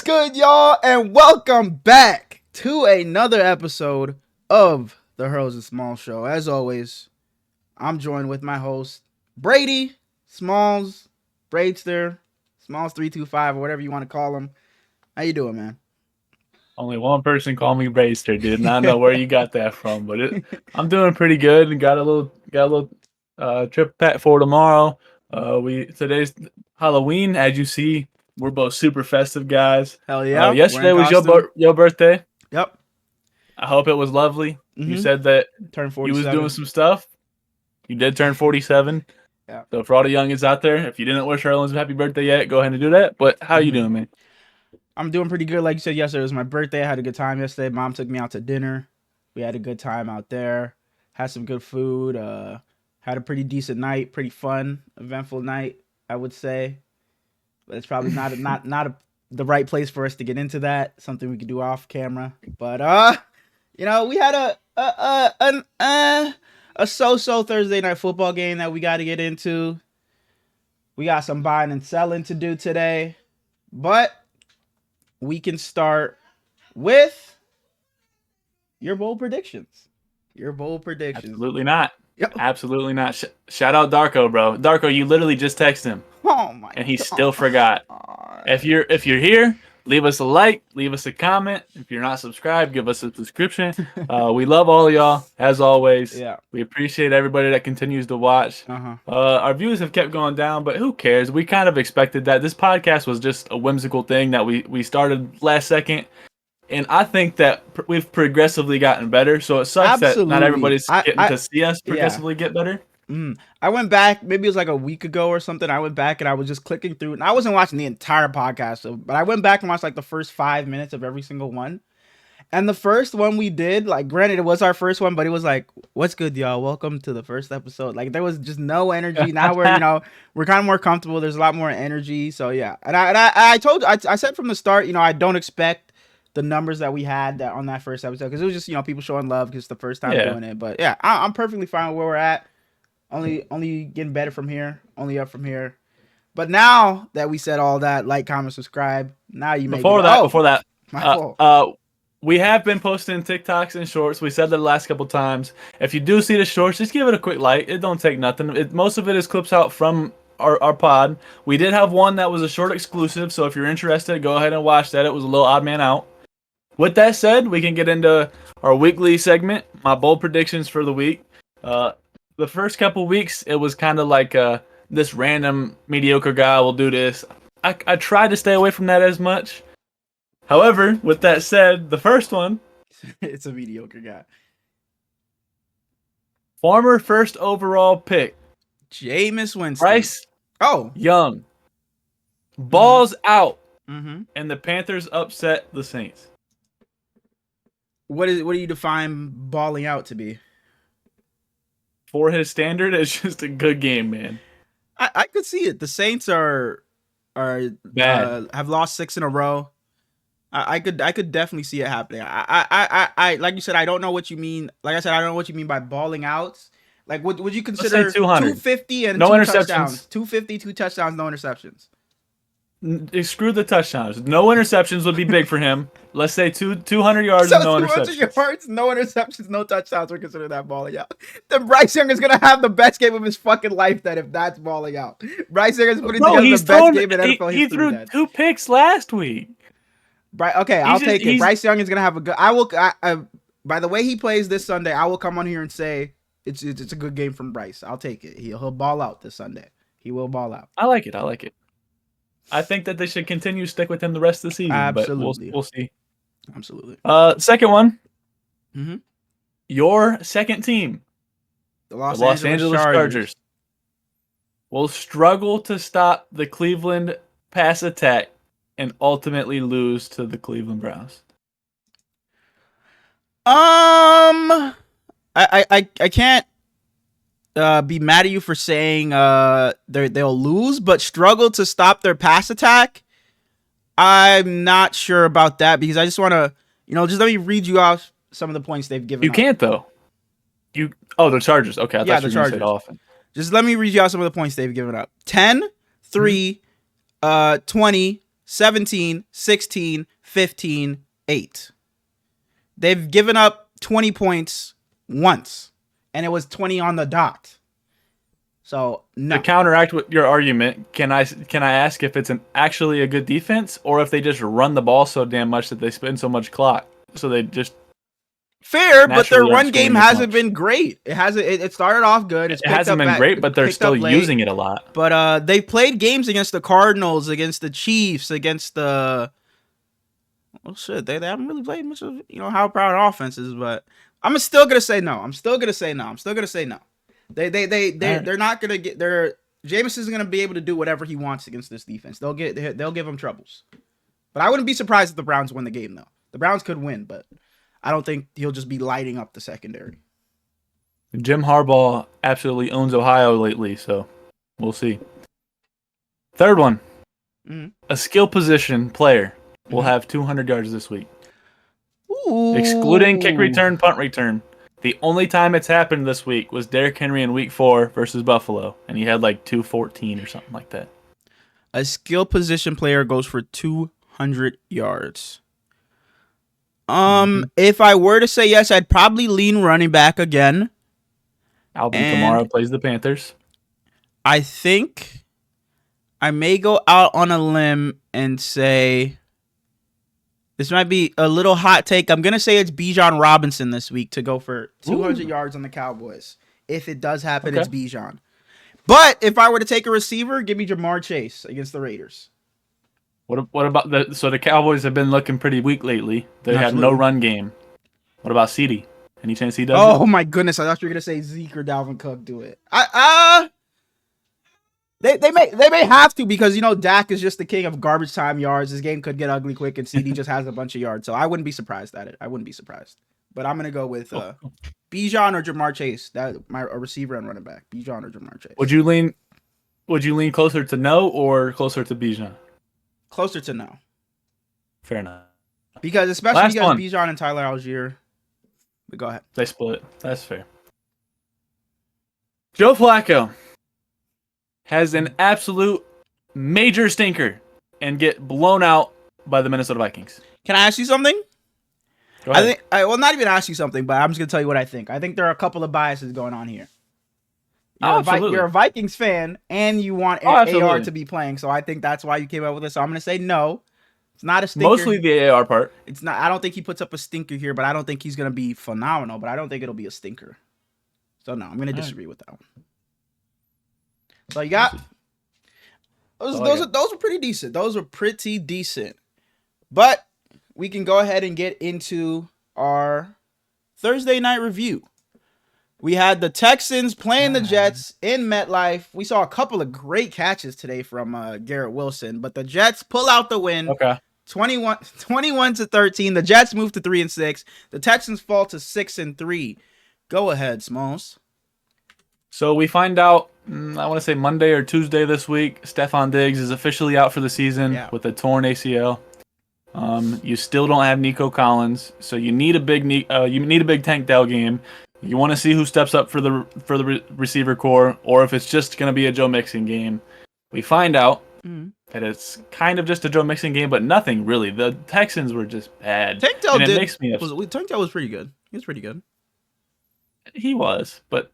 good, y'all? And welcome back to another episode of the Hurls and Smallz Show. As always, I'm joined with my host, Brady, Smallz, Braidster, Smallz325, or whatever you want to call him. How you doing, man? Only one person called me Braidster, dude. And I know where you got that from, but I'm doing pretty good. And got a little trip packed for tomorrow. Today's Halloween, as you see. We're both super festive guys. Hell yeah. Yesterday was your birthday. Yep. I hope it was lovely. Mm-hmm. You said that Turned 47. you was doing some stuff. You did turn 47. Yeah. So for all the youngins out there, if you didn't wish Erlen's happy birthday yet, go ahead and do that. But how you doing, man? I'm doing pretty good. Like you said yesterday, it was my birthday. I had a good time yesterday. Mom took me out to dinner. We had a good time out there. Had some good food. Had a pretty decent night. Pretty fun, eventful night, I would say. But it's probably not the right place for us to get into that. Something we could do off camera. But we had a so-so Thursday night football game that we got to get into. We got some buying and selling to do today. But we can start with your bold predictions. Absolutely not. Yep. Absolutely not. Shout out Darko, bro. Darko, you literally just texted him. Oh my! And he still forgot. If you're here, leave us a like, leave us a comment. If you're not subscribed, give us a subscription. We love all of y'all, as always. Yeah. We appreciate everybody that continues to watch. Our views have kept going down, but who cares? We kind of expected that. This podcast was just a whimsical thing that we started last second. And I think that we've progressively gotten better. So it sucks that not everybody's getting to see us progressively get better. I went back, maybe it was like a week ago or something. I went back and I was just clicking through, and I wasn't watching the entire podcast, but I went back and watched like the first 5 minutes of every single one. And the first one we did, like, granted, it was our first one, but it was like, "What's good, y'all? Welcome to the first episode." Like, there was just no energy. Now we're, we're kind of more comfortable. There's a lot more energy. So yeah, and I said from the start, I don't expect the numbers that we had on that first episode, because it was just people showing love because it's the first time doing it. But yeah, I'm perfectly fine with where we're at. Only getting better from here. Only up from here. But now that we said all that, like, comment, subscribe. Now you make before that. My fault. We have been posting TikToks and shorts. We said that the last couple times. If you do see the shorts, just give it a quick like. It don't take nothing. Most of it is clips out from our pod. We did have one that was a short exclusive, so if you're interested, go ahead and watch that. It was a little odd man out. With that said, we can get into our weekly segment, my bold predictions for the week. The first couple weeks, it was kind of like this random mediocre guy will do this. I tried to stay away from that as much. However, with that said, the first one... It's a mediocre guy. Former first overall pick. Jameis Winston. Bryce Young. Balls out. Mm-hmm. And the Panthers upset the Saints. What do you define balling out to be? For his standard, it's just a good game, man. I could see it. The Saints are bad. Have lost 6 in a row. I could definitely see it happening. I like you said, I don't know what you mean. Like I said, I don't know what you mean by balling out. Like, would you consider 250 and no 2 interceptions. touchdowns? 250, 2 touchdowns, no interceptions. Screw the touchdowns. No interceptions would be big for him. Let's say 200 yards and no interceptions. 200 yards, no interceptions, no touchdowns. We're considered that balling out. Then Bryce Young is gonna have the best game of his fucking life. Then if that's balling out, Bryce Young is putting together the best game in NFL history. He threw 2 picks last week. Okay, I'll take it. Bryce Young is gonna have a good. By the way he plays this Sunday, I will come on here and say it's a good game from Bryce. I'll take it. He'll ball out this Sunday. He will ball out. I like it. I think that they should continue to stick with him the rest of the season. Absolutely. But we'll see. Absolutely. Second one. Mm-hmm. Your second team, the Los Angeles Chargers, will struggle to stop the Cleveland pass attack and ultimately lose to the Cleveland Browns. I can't be mad at you for saying they'll lose, but struggle to stop their pass attack. I'm not sure about that, because I just want to, just let me read you off some of the points they've given. You can't though. The Chargers. Okay, I thought you were going to say it often. Just let me read you out some of the points they've given up. 10, 3, 20, 17, 16, 15, 8. They've given up 20 points once, and it was 20 on the dot. So, no. To counteract with your argument, can I ask if it's actually a good defense, or if they just run the ball so damn much that they spend so much clock, so they just fair, but their run game hasn't been great. It hasn't. It started off good. It hasn't been great, but they're still using it a lot. But they played games against the Cardinals, against the Chiefs, against the. Oh shit! They haven't really played much of how proud offenses, but I'm still gonna say no. They're not gonna get their Jameson's gonna be able to do whatever he wants against this defense. They'll give him troubles, but I wouldn't be surprised if the Browns win the game though. The Browns could win, but I don't think he'll just be lighting up the secondary. Jim Harbaugh absolutely owns Ohio lately, so we'll see. Third one, a skill position player will have 200 yards this week, excluding kick return, punt return. The only time it's happened this week was Derrick Henry in Week 4 versus Buffalo, and he had like 214 or something like that. A skill position player goes for 200 yards. If I were to say yes, I'd probably lean running back again. Alvin Kamara plays the Panthers. I think I may go out on a limb and say this might be a little hot take. I'm going to say it's Bijan Robinson this week to go for 200 yards on the Cowboys. If it does happen, it's Bijan. But if I were to take a receiver, give me Jamar Chase against the Raiders. What about the Cowboys have been looking pretty weak lately. They have no run game. What about CD? Any chance he does it? Oh my goodness, I thought you were gonna say Zeke or Dalvin Cook do it. They may have to because Dak is just the king of garbage time yards. This game could get ugly quick and CD just has a bunch of yards. So I wouldn't be surprised at it. But I'm gonna go with Bijan or Jamar Chase. A receiver and running back. Bijan or Jamar Chase. Would you lean closer to no or closer to Bijan? Closer to no. Fair enough. Because Bijan and Tyler Algier. But go ahead. They split. That's fair. Joe Flacco has an absolute major stinker and get blown out by the Minnesota Vikings. Can I ask you something? Go ahead. Not even ask you something, but I'm just going to tell you what I think. I think there are a couple of biases going on here. You're a Vikings fan, and you want AR to be playing, so I think that's why you came up with it. So I'm going to say no. It's not a stinker. Mostly the AR part. It's not. I don't think he puts up a stinker here, but I don't think he's going to be phenomenal, but I don't think it'll be a stinker. So no, I'm going to disagree with that one. So you got those are pretty decent. Those are pretty decent. But we can go ahead and get into our Thursday night review. We had the Texans playing the Jets in MetLife. We saw a couple of great catches today from Garrett Wilson, but the Jets pull out the win. Okay. 21-13. The Jets move to 3-6. The Texans fall to 6-3. Go ahead, Smallz. So we find out, I want to say Monday or Tuesday this week, Stephon Diggs is officially out for the season with a torn ACL. You still don't have Nico Collins, so you need a big Tank Dell game. You want to see who steps up for the receiver core, or if it's just going to be a Joe Mixon game. We find out that it's kind of just a Joe Mixon game, but nothing really. The Texans were just bad. Tank Dell Tank Dell was pretty good. He was pretty good. He was, but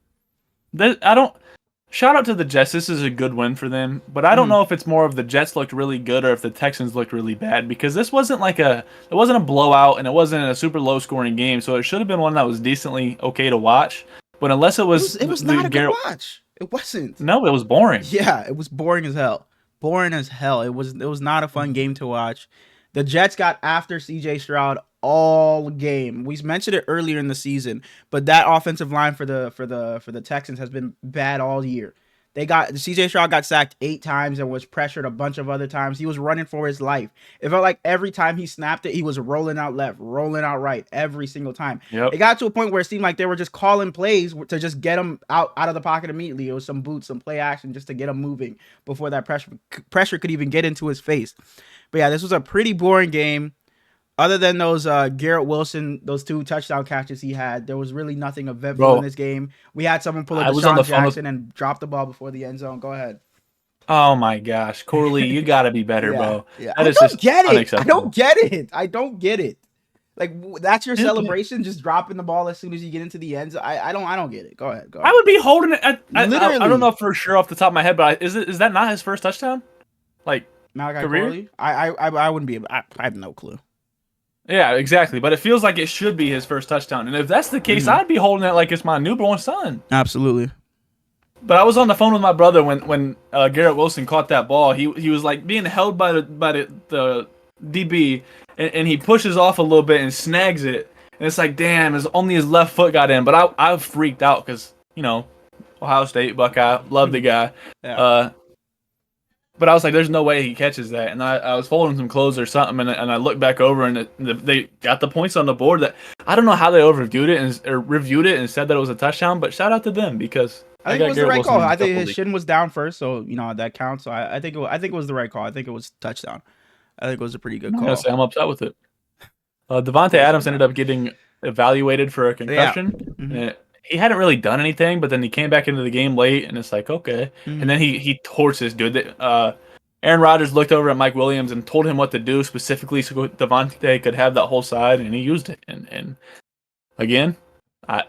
shout out to the Jets. This is a good win for them, but I don't know if it's more of the Jets looked really good or if the Texans looked really bad, because this wasn't it wasn't a blowout and it wasn't a super low scoring game, so it should have been one that was decently okay to watch. But unless it was not a good watch. It wasn't. No, it was boring. Yeah, it was boring as hell. It was not a fun game to watch. The Jets got after CJ Stroud all game. We mentioned it earlier in the season, but that offensive line for the Texans has been bad all year. CJ Stroud got sacked 8 times and was pressured a bunch of other times. He was running for his life. It felt like every time he snapped it, he was rolling out left, rolling out right every single time. Yep. It got to a point where it seemed like they were just calling plays to just get him out of the pocket immediately. It was some boots, some play action just to get him moving before that pressure could even get into his face. But yeah, this was a pretty boring game. Other than those Garrett Wilson, those 2 touchdown catches he had, there was really nothing eventful in this game. We had someone pull a Deshaun Jackson and drop the ball before the end zone. Go ahead. Oh my gosh, Corley, you gotta be better, Yeah, bro. yeah. That I is don't just get it. I don't unacceptable. get it. I don't get it. Like that's your His game- celebration, just dropping the ball as soon as you get into the end zone. I don't get it. Go ahead. Go I ahead. would be holding it. I don't Literally, know for sure off the top of my head, but is that not his first touchdown? Like Malachi career? Corley. I wouldn't be able. I have no clue. Yeah, exactly. But it feels like it should be his first touchdown. And if that's the case, I'd be holding it like it's my newborn son. Absolutely. But I was on the phone with my brother when Garrett Wilson caught that ball. He was like being held by the DB, and he pushes off a little bit and snags it. And it's like, damn, only his left foot got in. But I freaked out because, Ohio State, Buckeye, love the guy. Yeah. But I was like, there's no way he catches that. And I was folding some clothes or something, and I looked back over, and they got the points on the board. That I don't know how they reviewed it and said that it was a touchdown, but shout out to them because I think it was the right call. I think his shin was down first, so that counts. So I think it was the right call. I think it was touchdown. I think it was a pretty good call. I'm upset with it. Devontae Adams ended up getting evaluated for a concussion. Yeah. Mm-hmm. He hadn't really done anything, but then he came back into the game late, and it's like, okay. Mm-hmm. And then he torched this dude. Aaron Rodgers looked over at Mike Williams and told him what to do specifically so Devontae could have that whole side, and he used it. And again,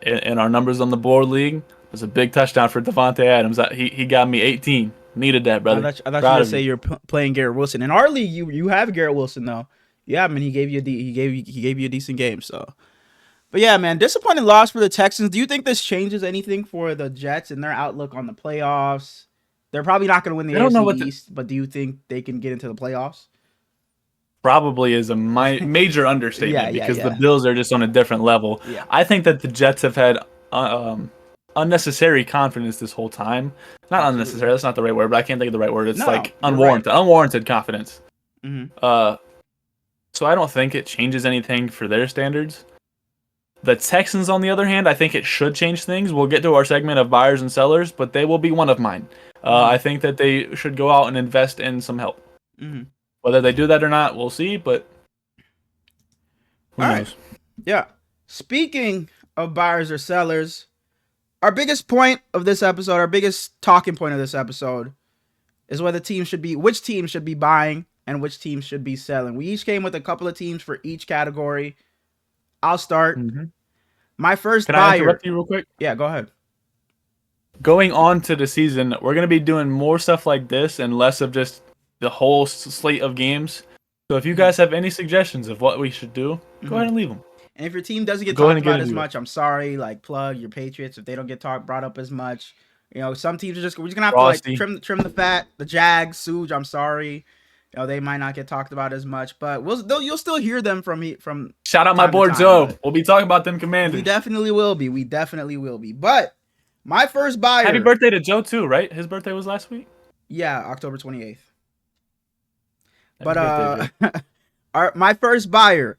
in our numbers on the board league, it was a big touchdown for Devontae Adams. He got me 18. Needed that, brother. I thought you were going to say you're playing Garrett Wilson. In our league, you have Garrett Wilson, though. Yeah, I mean, he gave you a decent game, so. But yeah, man, disappointing loss for the Texans. Do you think this changes anything for the Jets and their outlook on the playoffs? They're probably not going to win the AFC East, but do you think they can get into the playoffs? Probably is a major understatement because the Bills are just on a different level. Yeah. I think that the Jets have had unnecessary confidence this whole time. Not unnecessary, that's not the right word, but I can't think of the right word. It's unwarranted confidence. Mm-hmm. So I don't think it changes anything for their standards. The Texans, on the other hand, I think it should change things. We'll get to our segment of buyers and sellers, but they will be one of mine. I think that they should go out and invest in some help. Mm-hmm. Whether they do that or not, we'll see, but who knows? Right. Yeah. Speaking of buyers or sellers, our biggest point of this episode, our biggest talking point of this episode is which team should be buying and which team should be selling. We each came with a couple of teams for each category. I'll start. Mm-hmm. My first buyer. Can I interrupt you real quick? Yeah, go ahead. Going on to the season, we're going to be doing more stuff like this and less of just the whole slate of games. So if you guys have any suggestions of what we should do, go ahead and leave them. And if your team doesn't get talked about as much, I'm sorry. Like, plug your Patriots if they don't get brought up as much. Some teams we're just gonna have Frosty. To like trim the fat. The Jags, Suge, I'm sorry. They might not get talked about as much, but you'll still hear them from. Shout out my boy Joe. We'll be talking about them Commanders. We definitely will be. But my first buyer. Happy birthday to Joe too, right? His birthday was last week. Yeah, October 28th. But my first buyer,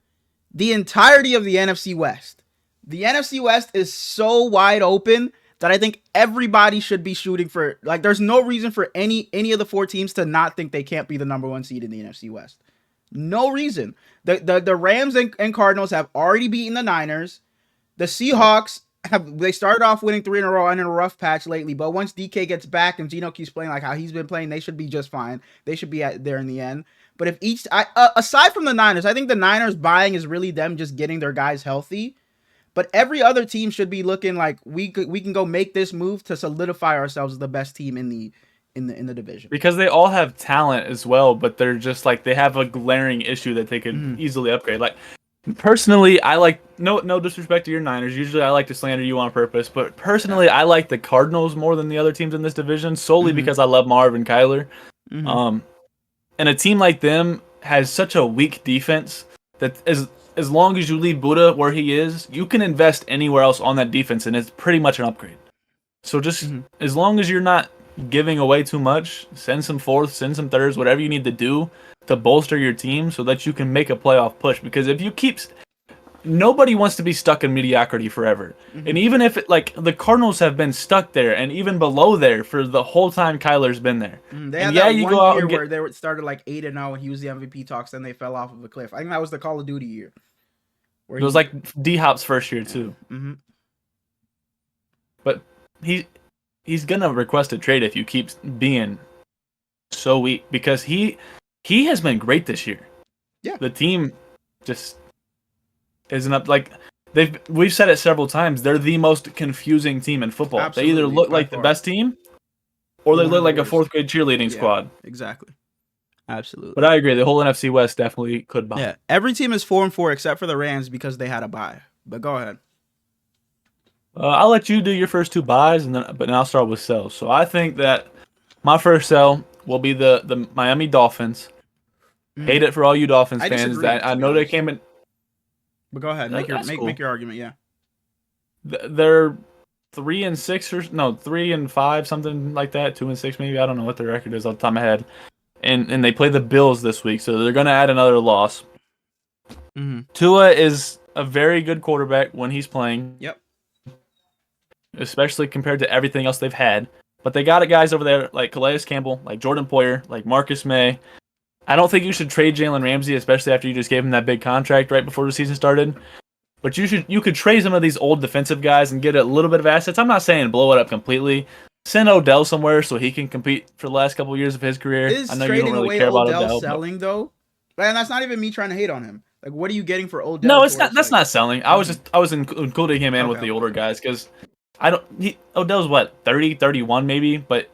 the entirety of the NFC West. The NFC West is so wide open that I think everybody should be shooting for. Like, there's no reason for any of the four teams to not think they can't be the number one seed in the NFC West. No reason. The Rams and Cardinals have already beaten the Niners. The Seahawks they started off winning 3 in a row and in a rough patch lately, but once DK gets back and Geno keeps playing like how he's been playing, they should be just fine. They should be there in the end. But if aside from the Niners, I think the Niners buying is really them just getting their guys healthy. But every other team should be looking like we can go make this move to solidify ourselves as the best team in the division. Because they all have talent as well, but they're just like they have a glaring issue that they could easily upgrade. Like personally, I like no disrespect to your Niners. Usually I like to slander you on purpose, but personally I like the Cardinals more than the other teams in this division solely because I love Marv and Kyler. Mm-hmm. And a team like them has such a weak defense that as long as you leave Buddha where he is, you can invest anywhere else on that defense, and it's pretty much an upgrade. So just as long as you're not giving away too much, send some fourths, send some thirds, whatever you need to do to bolster your team so that you can make a playoff push. Because if you keep... Nobody wants to be stuck in mediocrity forever. And even if the Cardinals have been stuck there and even below there for the whole time Kyler's been there. They had that one year where they started like 8-0 and he was the MVP talks, then they fell off of a cliff. I think that was the Call of Duty year. It was like D-Hop's first year too. Mm-hmm. But he's gonna request a trade if you keep being so weak because he has been great this year. Yeah. The team just isn't up. Like we've said it several times. They're the most confusing team in football. Absolutely, they either look by like far. the best team, or they One look of like the a fourth grade cheerleading Yeah, squad. Exactly. Absolutely. But I agree. The whole NFC West definitely could buy. Yeah. Every team is 4-4 except for the Rams because they had a bye. But go ahead. I'll let you do your first two buys, but then I'll start with sells. So I think that my first sell will be the Miami Dolphins. Hate it for all you Dolphins I fans. disagree, I know they came in. But go ahead, make your argument. Yeah. They're 3-6 or no 3-5, something like that. 2-6 maybe. I don't know what their record is off the top of my head. And they play the Bills this week, so they're gonna add another loss. Tua is a very good quarterback when he's playing. Yep. Especially compared to everything else they've had. But they got guys over there like Calais Campbell, like Jordan Poyer, like Marcus May. I don't think you should trade Jalen Ramsey, especially after you just gave him that big contract right before the season started. But you could trade some of these old defensive guys and get a little bit of assets. I'm not saying blow it up completely. Send Odell somewhere so he can compete for the last couple of years of his career. Is I know trading you don't really away care about Odell selling though? And that's not even me trying to hate on him. Like, what are you getting for Odell? No, it's not. That's not selling. I was including him in with the older guys because Odell's what 30, 31 maybe, but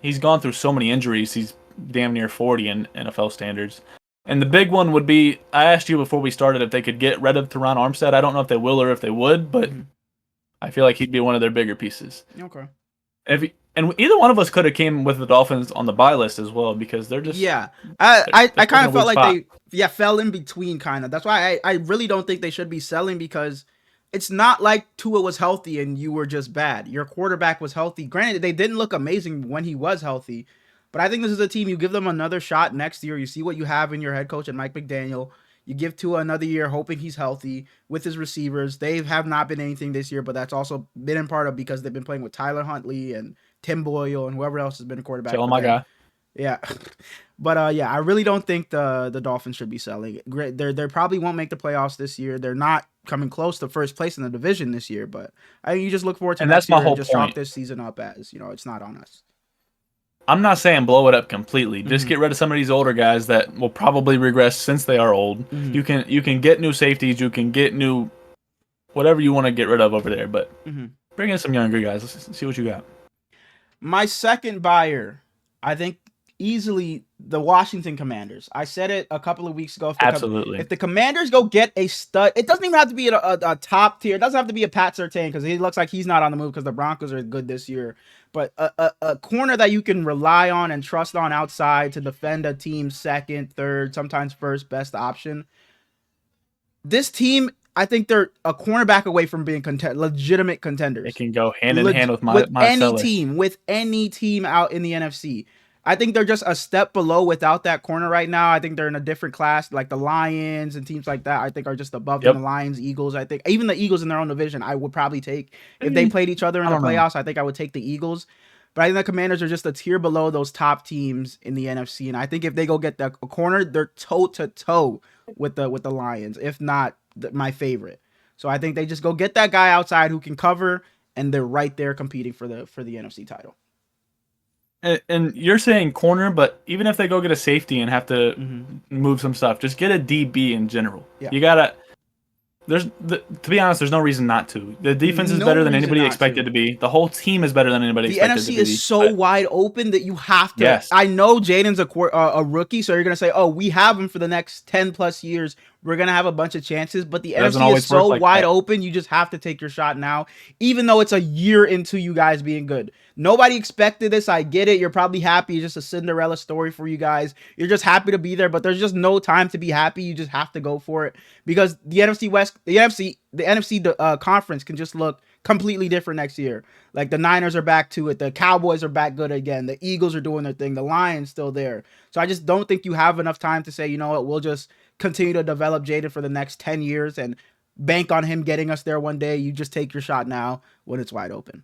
he's gone through so many injuries. He's damn near 40 in NFL standards. And the big one would be, I asked you before we started if they could get rid of Teron Armstead. I don't know if they will or if they would, but I feel like he'd be one of their bigger pieces. Okay. And either one of us could have came with the Dolphins on the buy list as well because they're just I kind of felt like spot. they fell in between kind of. That's why I really don't think they should be selling because it's not like Tua was healthy and you were just bad. Your quarterback was healthy. Granted, they didn't look amazing when he was healthy, but I think this is a team you give them another shot next year. You see what you have in your head coach and Mike McDaniel. You give Tua another year hoping he's healthy with his receivers. They have not been anything this year, but that's also been in part of because they've been playing with Tyler Huntley and Tim Boyle and whoever else has been a quarterback. Oh my God. Yeah. But I really don't think the Dolphins should be selling. They probably won't make the playoffs this year. They're not coming close to first place in the division this year, but you just look forward to next year and just chalk this season up as, it's not on us. I'm not saying blow it up completely. Just get rid of some of these older guys that will probably regress since they are old. You can get new safeties. You can get new whatever you want to get rid of over there. But bring in some younger guys. Let's see what you got. My second buyer, I think easily the Washington Commanders. I said it a couple of weeks ago. Absolutely. If the Commanders go get a stud, it doesn't even have to be a top tier. It doesn't have to be a Pat Surtain because he looks like he's not on the move because the Broncos are good this year. But a corner that you can rely on and trust on outside to defend a team's second, third, sometimes first best option. This team, I think they're a cornerback away from being legitimate contenders. They can go hand in hand with any team out in the NFC. I think they're just a step below without that corner right now. I think they're in a different class, like the Lions and teams like that. I think are just above them. The Lions, Eagles. I think even the Eagles in their own division, I would probably take if they played each other in the playoffs. I think I would take the Eagles. But I think the Commanders are just a tier below those top teams in the NFC. And I think if they go get a corner, they're toe to toe with the Lions, if not my favorite. So I think they just go get that guy outside who can cover, and they're right there competing for the NFC title. And you're saying corner, but even if they go get a safety and have to move some stuff, just get a DB in general. Yeah. You gotta. To be honest, there's no reason not to. The defense is better than anybody expected to be. The whole team is better than anybody expected to be. The NFC is so wide open that you have to. Yes. I know Jaden's a rookie, so you're gonna say, "Oh, we have him for the next 10+ years. We're gonna have a bunch of chances." But the NFC is so wide open, you just have to take your shot now, even though it's a year into you guys being good. Nobody expected this. I get it. You're probably happy. It's just a Cinderella story for you guys. You're just happy to be there, but there's just no time to be happy. You just have to go for it because the NFC West, the NFC conference can just look completely different next year. Like the Niners are back to it. The Cowboys are back good again. The Eagles are doing their thing. The Lions still there. So I just don't think you have enough time to say, you know what, we'll just continue to develop Jaden for the next 10 years and bank on him getting us there one day. You just take your shot now when it's wide open.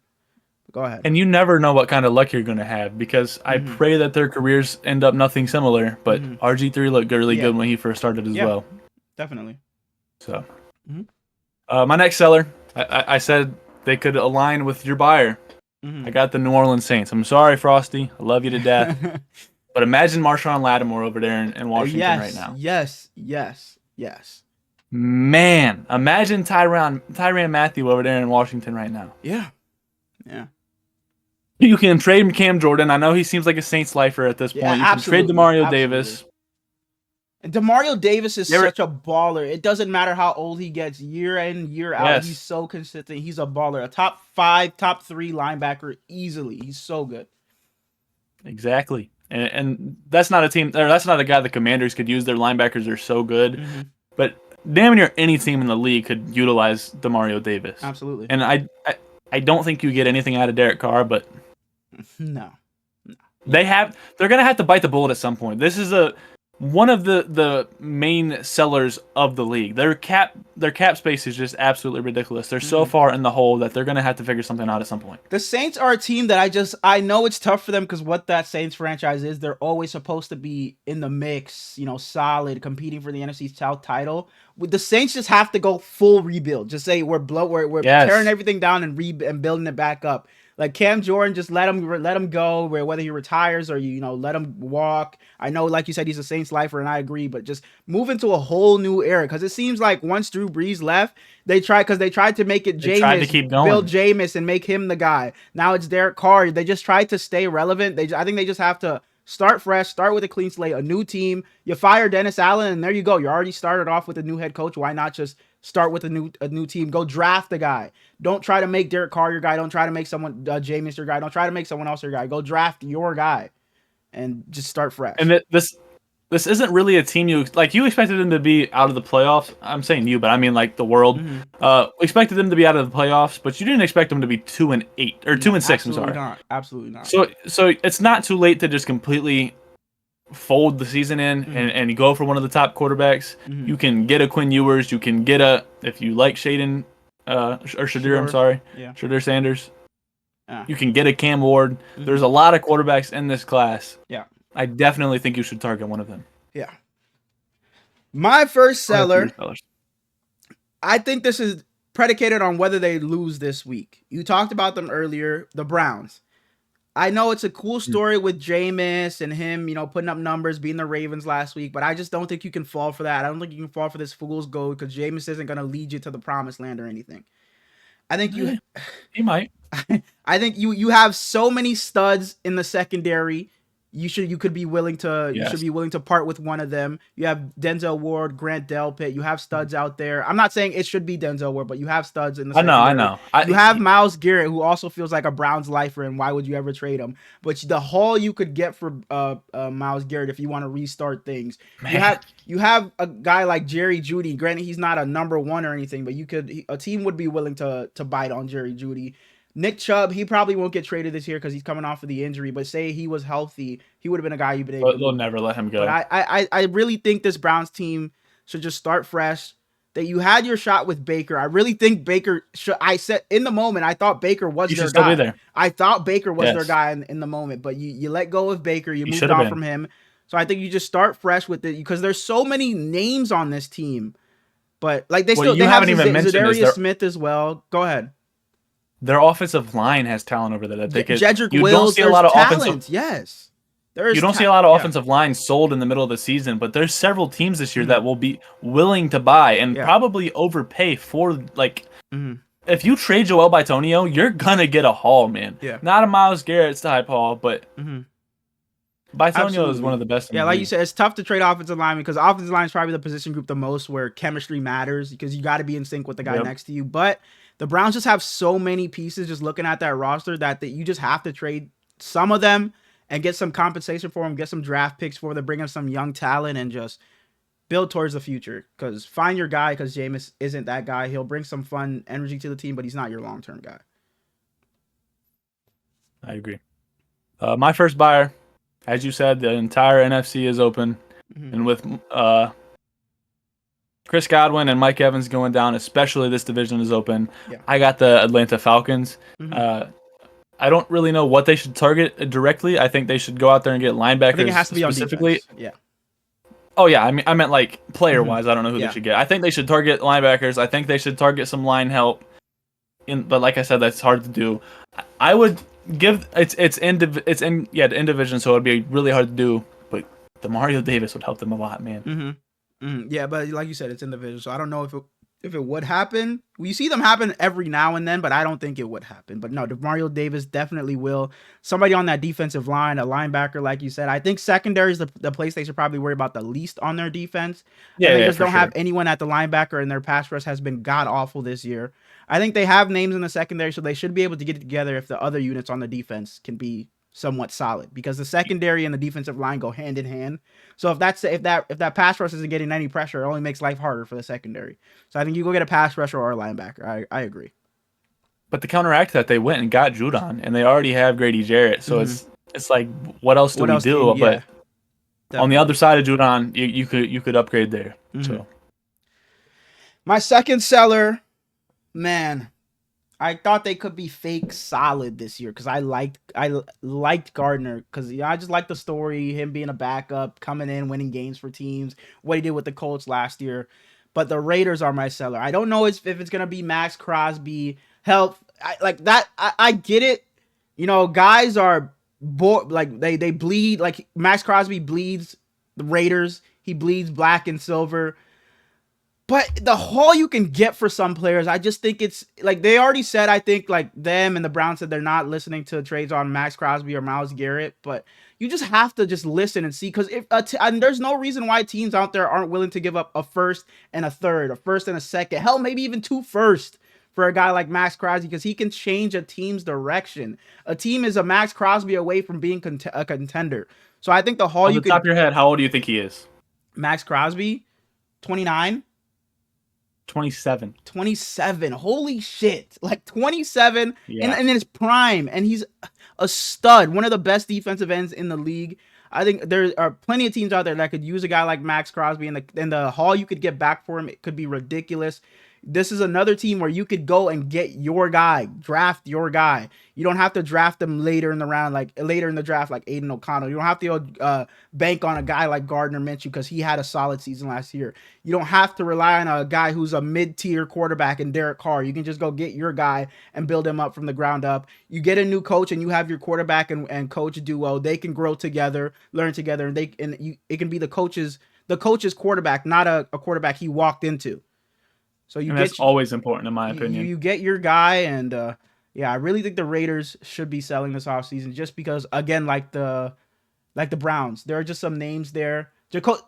Go ahead. And you never know what kind of luck you're going to have because I pray that their careers end up nothing similar. But RG3 looked really good when he first started as well. Definitely. So, my next seller, I said they could align with your buyer. I got the New Orleans Saints. I'm sorry, Frosty. I love you to death. But imagine Marshawn Lattimore over there in Washington right now. Yes. Man, imagine Tyrann Mathieu over there in Washington right now. Yeah. You can trade Cam Jordan. I know he seems like a Saints lifer at this point. You can trade Demario Davis. And Demario Davis is such a baller. It doesn't matter how old he gets, year in, year out. He's so consistent. He's a baller. A top 5, top 3 linebacker easily. He's so good. Exactly. And that's not a team, or that's not a guy the Commanders could use. Their linebackers are so good. Mm-hmm. But damn near any team in the league could utilize Demario Davis. Absolutely. And I don't think you get anything out of Derek Carr, but no. They're gonna have to bite the bullet at some point. This is one of the main sellers of the league. Their cap space is just absolutely ridiculous. They're so far in the hole that they're gonna have to figure something out at some point. The Saints are a team that I know it's tough for them because what that Saints franchise is, they're always supposed to be in the mix, solid, competing for the NFC South title. The Saints just have to go full rebuild. Just say we're tearing everything down and building it back up. Like Cam Jordan, just let him go. Whether he retires or let him walk. I know, like you said, he's a Saints lifer, and I agree. But just move into a whole new era because it seems like once Drew Brees left, they tried to make it Jameis, build Jameis, and make him the guy. Now it's Derek Carr. They just tried to stay relevant. I think they just have to start fresh, start with a clean slate, a new team. You fire Dennis Allen, and there you go. You already started off with a new head coach. Why not just start with a new team? Go draft the guy. Don't try to make Derek Carr your guy. Don't try to make someone Jameis your guy. Don't try to make someone else your guy. Go draft your guy, and just start fresh. And this isn't really a team you expected them to be out of the playoffs. I'm saying you, but I mean like the world. Expected them to be out of the playoffs, but you didn't expect them to be 2-8 or 2-6. I'm sorry. Absolutely not. So it's not too late to just completely fold the season in and go for one of the top quarterbacks. You can get a Quinn Ewers. You can get if you like Shaden or Shadur. I'm sorry, Shadur Sanders. You can get a Cam Ward. There's a lot of quarterbacks in this class. Yeah. I definitely think you should target one of them. Yeah. My first seller, I think this is predicated on whether they lose this week. You talked about them earlier, the Browns. I know it's a cool story with Jameis and him, putting up numbers, beating the Ravens last week, but I just don't think you can fall for that. I don't think you can fall for this fool's gold because Jameis isn't going to lead you to the promised land or anything. I think he might. I think you have so many studs in the secondary. You should be willing to part with one of them. You have Denzel Ward, Grant Delpit. You have studs out there. I'm not saying it should be Denzel Ward, but you have studs in the secondary. I know. You have Myles Garrett, who also feels like a Browns lifer, and why would you ever trade him? But the haul you could get for Myles Garrett if you want to restart things. Man. You have a guy like Jerry Jeudy. Granted, he's not a number 1 or anything, but a team would be willing to bite on Jerry Jeudy. Nick Chubb, he probably won't get traded this year because he's coming off of the injury. But say he was healthy, he would have been a guy you've been able to. They'll never let him go. But I really think this Browns team should just start fresh. That you had your shot with Baker. I really think Baker should. I said in the moment, I thought Baker was their guy. Still be there. I thought Baker was their guy in the moment. But you let go of Baker. You moved on from him. So I think you just start fresh with it because there's so many names on this team. But like they have Zadarius Smith as well. Go ahead. Their offensive line has talent over there that they could. Jedrick Wills, don't see a lot of talent. Yes, you don't see a lot of offensive lines sold in the middle of the season, but there's several teams this year that will be willing to buy and probably overpay for If you trade Joel Bitonio, you're gonna get a haul, man. Yeah. Not a Myles Garrett type haul, but Bitonio is one of the best. Yeah, like you said, it's tough to trade offensive linemen because offensive line is probably the position group the most where chemistry matters because you got to be in sync with the guy next to you. But the Browns just have so many pieces just looking at that roster that you just have to trade some of them and get some compensation for them, get some draft picks for them, bring in some young talent and just build towards the future. Because find your guy because Jameis isn't that guy. He'll bring some fun energy to the team, but he's not your long-term guy. I agree. My first buyer, as you said, the entire NFC is open. And with Chris Godwin and Mike Evans going down, especially this division is open. Yeah. I got the Atlanta Falcons. I don't really know what they should target directly. I think they should go out there and get linebackers. I think it has to be specifically. On defense. Yeah. Oh yeah, I meant like player wise. I don't know who they should get. I think they should target linebackers. I think they should target some line help. But like I said, that's hard to do. I would give it's in the division, so it'd be really hard to do. the Mario Davis would help them a lot, man. Yeah, but like you said, it's in the division, so I don't know if it would happen. We see them happen every now and then, but I don't think it would happen. But no, Mario Davis definitely will. Somebody on that defensive line, a linebacker, like you said. I think secondary is the place they should probably worry about the least on their defense. Yeah, and they yeah, just for don't sure. have anyone at the linebacker, and their pass rush has been god awful this year. I think they have names in the secondary, so they should be able to get it together if the other units on the defense can be somewhat solid, because the secondary and the defensive line go hand in hand. So if that pass rush isn't getting any pressure, it only makes life harder for the secondary. So I think you go get a pass rusher or a linebacker. I agree. But to counteract that, they went and got Judon, and they already have Grady Jarrett. So it's like, what else do we do? But on the other side of Judon, you could upgrade there. So my second seller, man, I thought they could be fake solid this year because I liked Gardner, because I just like the story, him being a backup, coming in, winning games for teams, what he did with the Colts last year. But the Raiders are my seller. I don't know if it's gonna be Max Crosby help. I get it. Guys are like they bleed. Like Max Crosby bleeds the Raiders. He bleeds black and silver. But the haul you can get for some players, I just think it's like they already said, I think like them and the Browns said they're not listening to trades on Max Crosby or Myles Garrett, but you just have to just listen and see, because and there's no reason why teams out there aren't willing to give up a first and a third, a first and a second, hell, maybe even 2 firsts for a guy like Max Crosby, because he can change a team's direction. A team is a Max Crosby away from being a contender. So I think the haul on the top of your head, how old do you think he is? Max Crosby, 29. 27. 27. Holy shit. Like 27 Yeah. in his prime. And he's a stud. One of the best defensive ends in the league. I think there are plenty of teams out there that could use a guy like Max Crosby, and the haul you could get back for him, it could be ridiculous. This is another team where you could go and get your guy, draft your guy. You don't have to draft them later in the round, like later in the draft, like Aiden O'Connell. You don't have to go bank on a guy like Gardner Minshew because he had a solid season last year. You don't have to rely on a guy who's a mid-tier quarterback in Derek Carr. You can just go get your guy and build him up from the ground up. You get a new coach and you have your quarterback and coach duo. They can grow together, learn together, and it can be the coach's quarterback, not a quarterback he walked into. So that's always important in my opinion. You get your guy, and I really think the Raiders should be selling this offseason, just because, again, like the Browns, there are just some names there.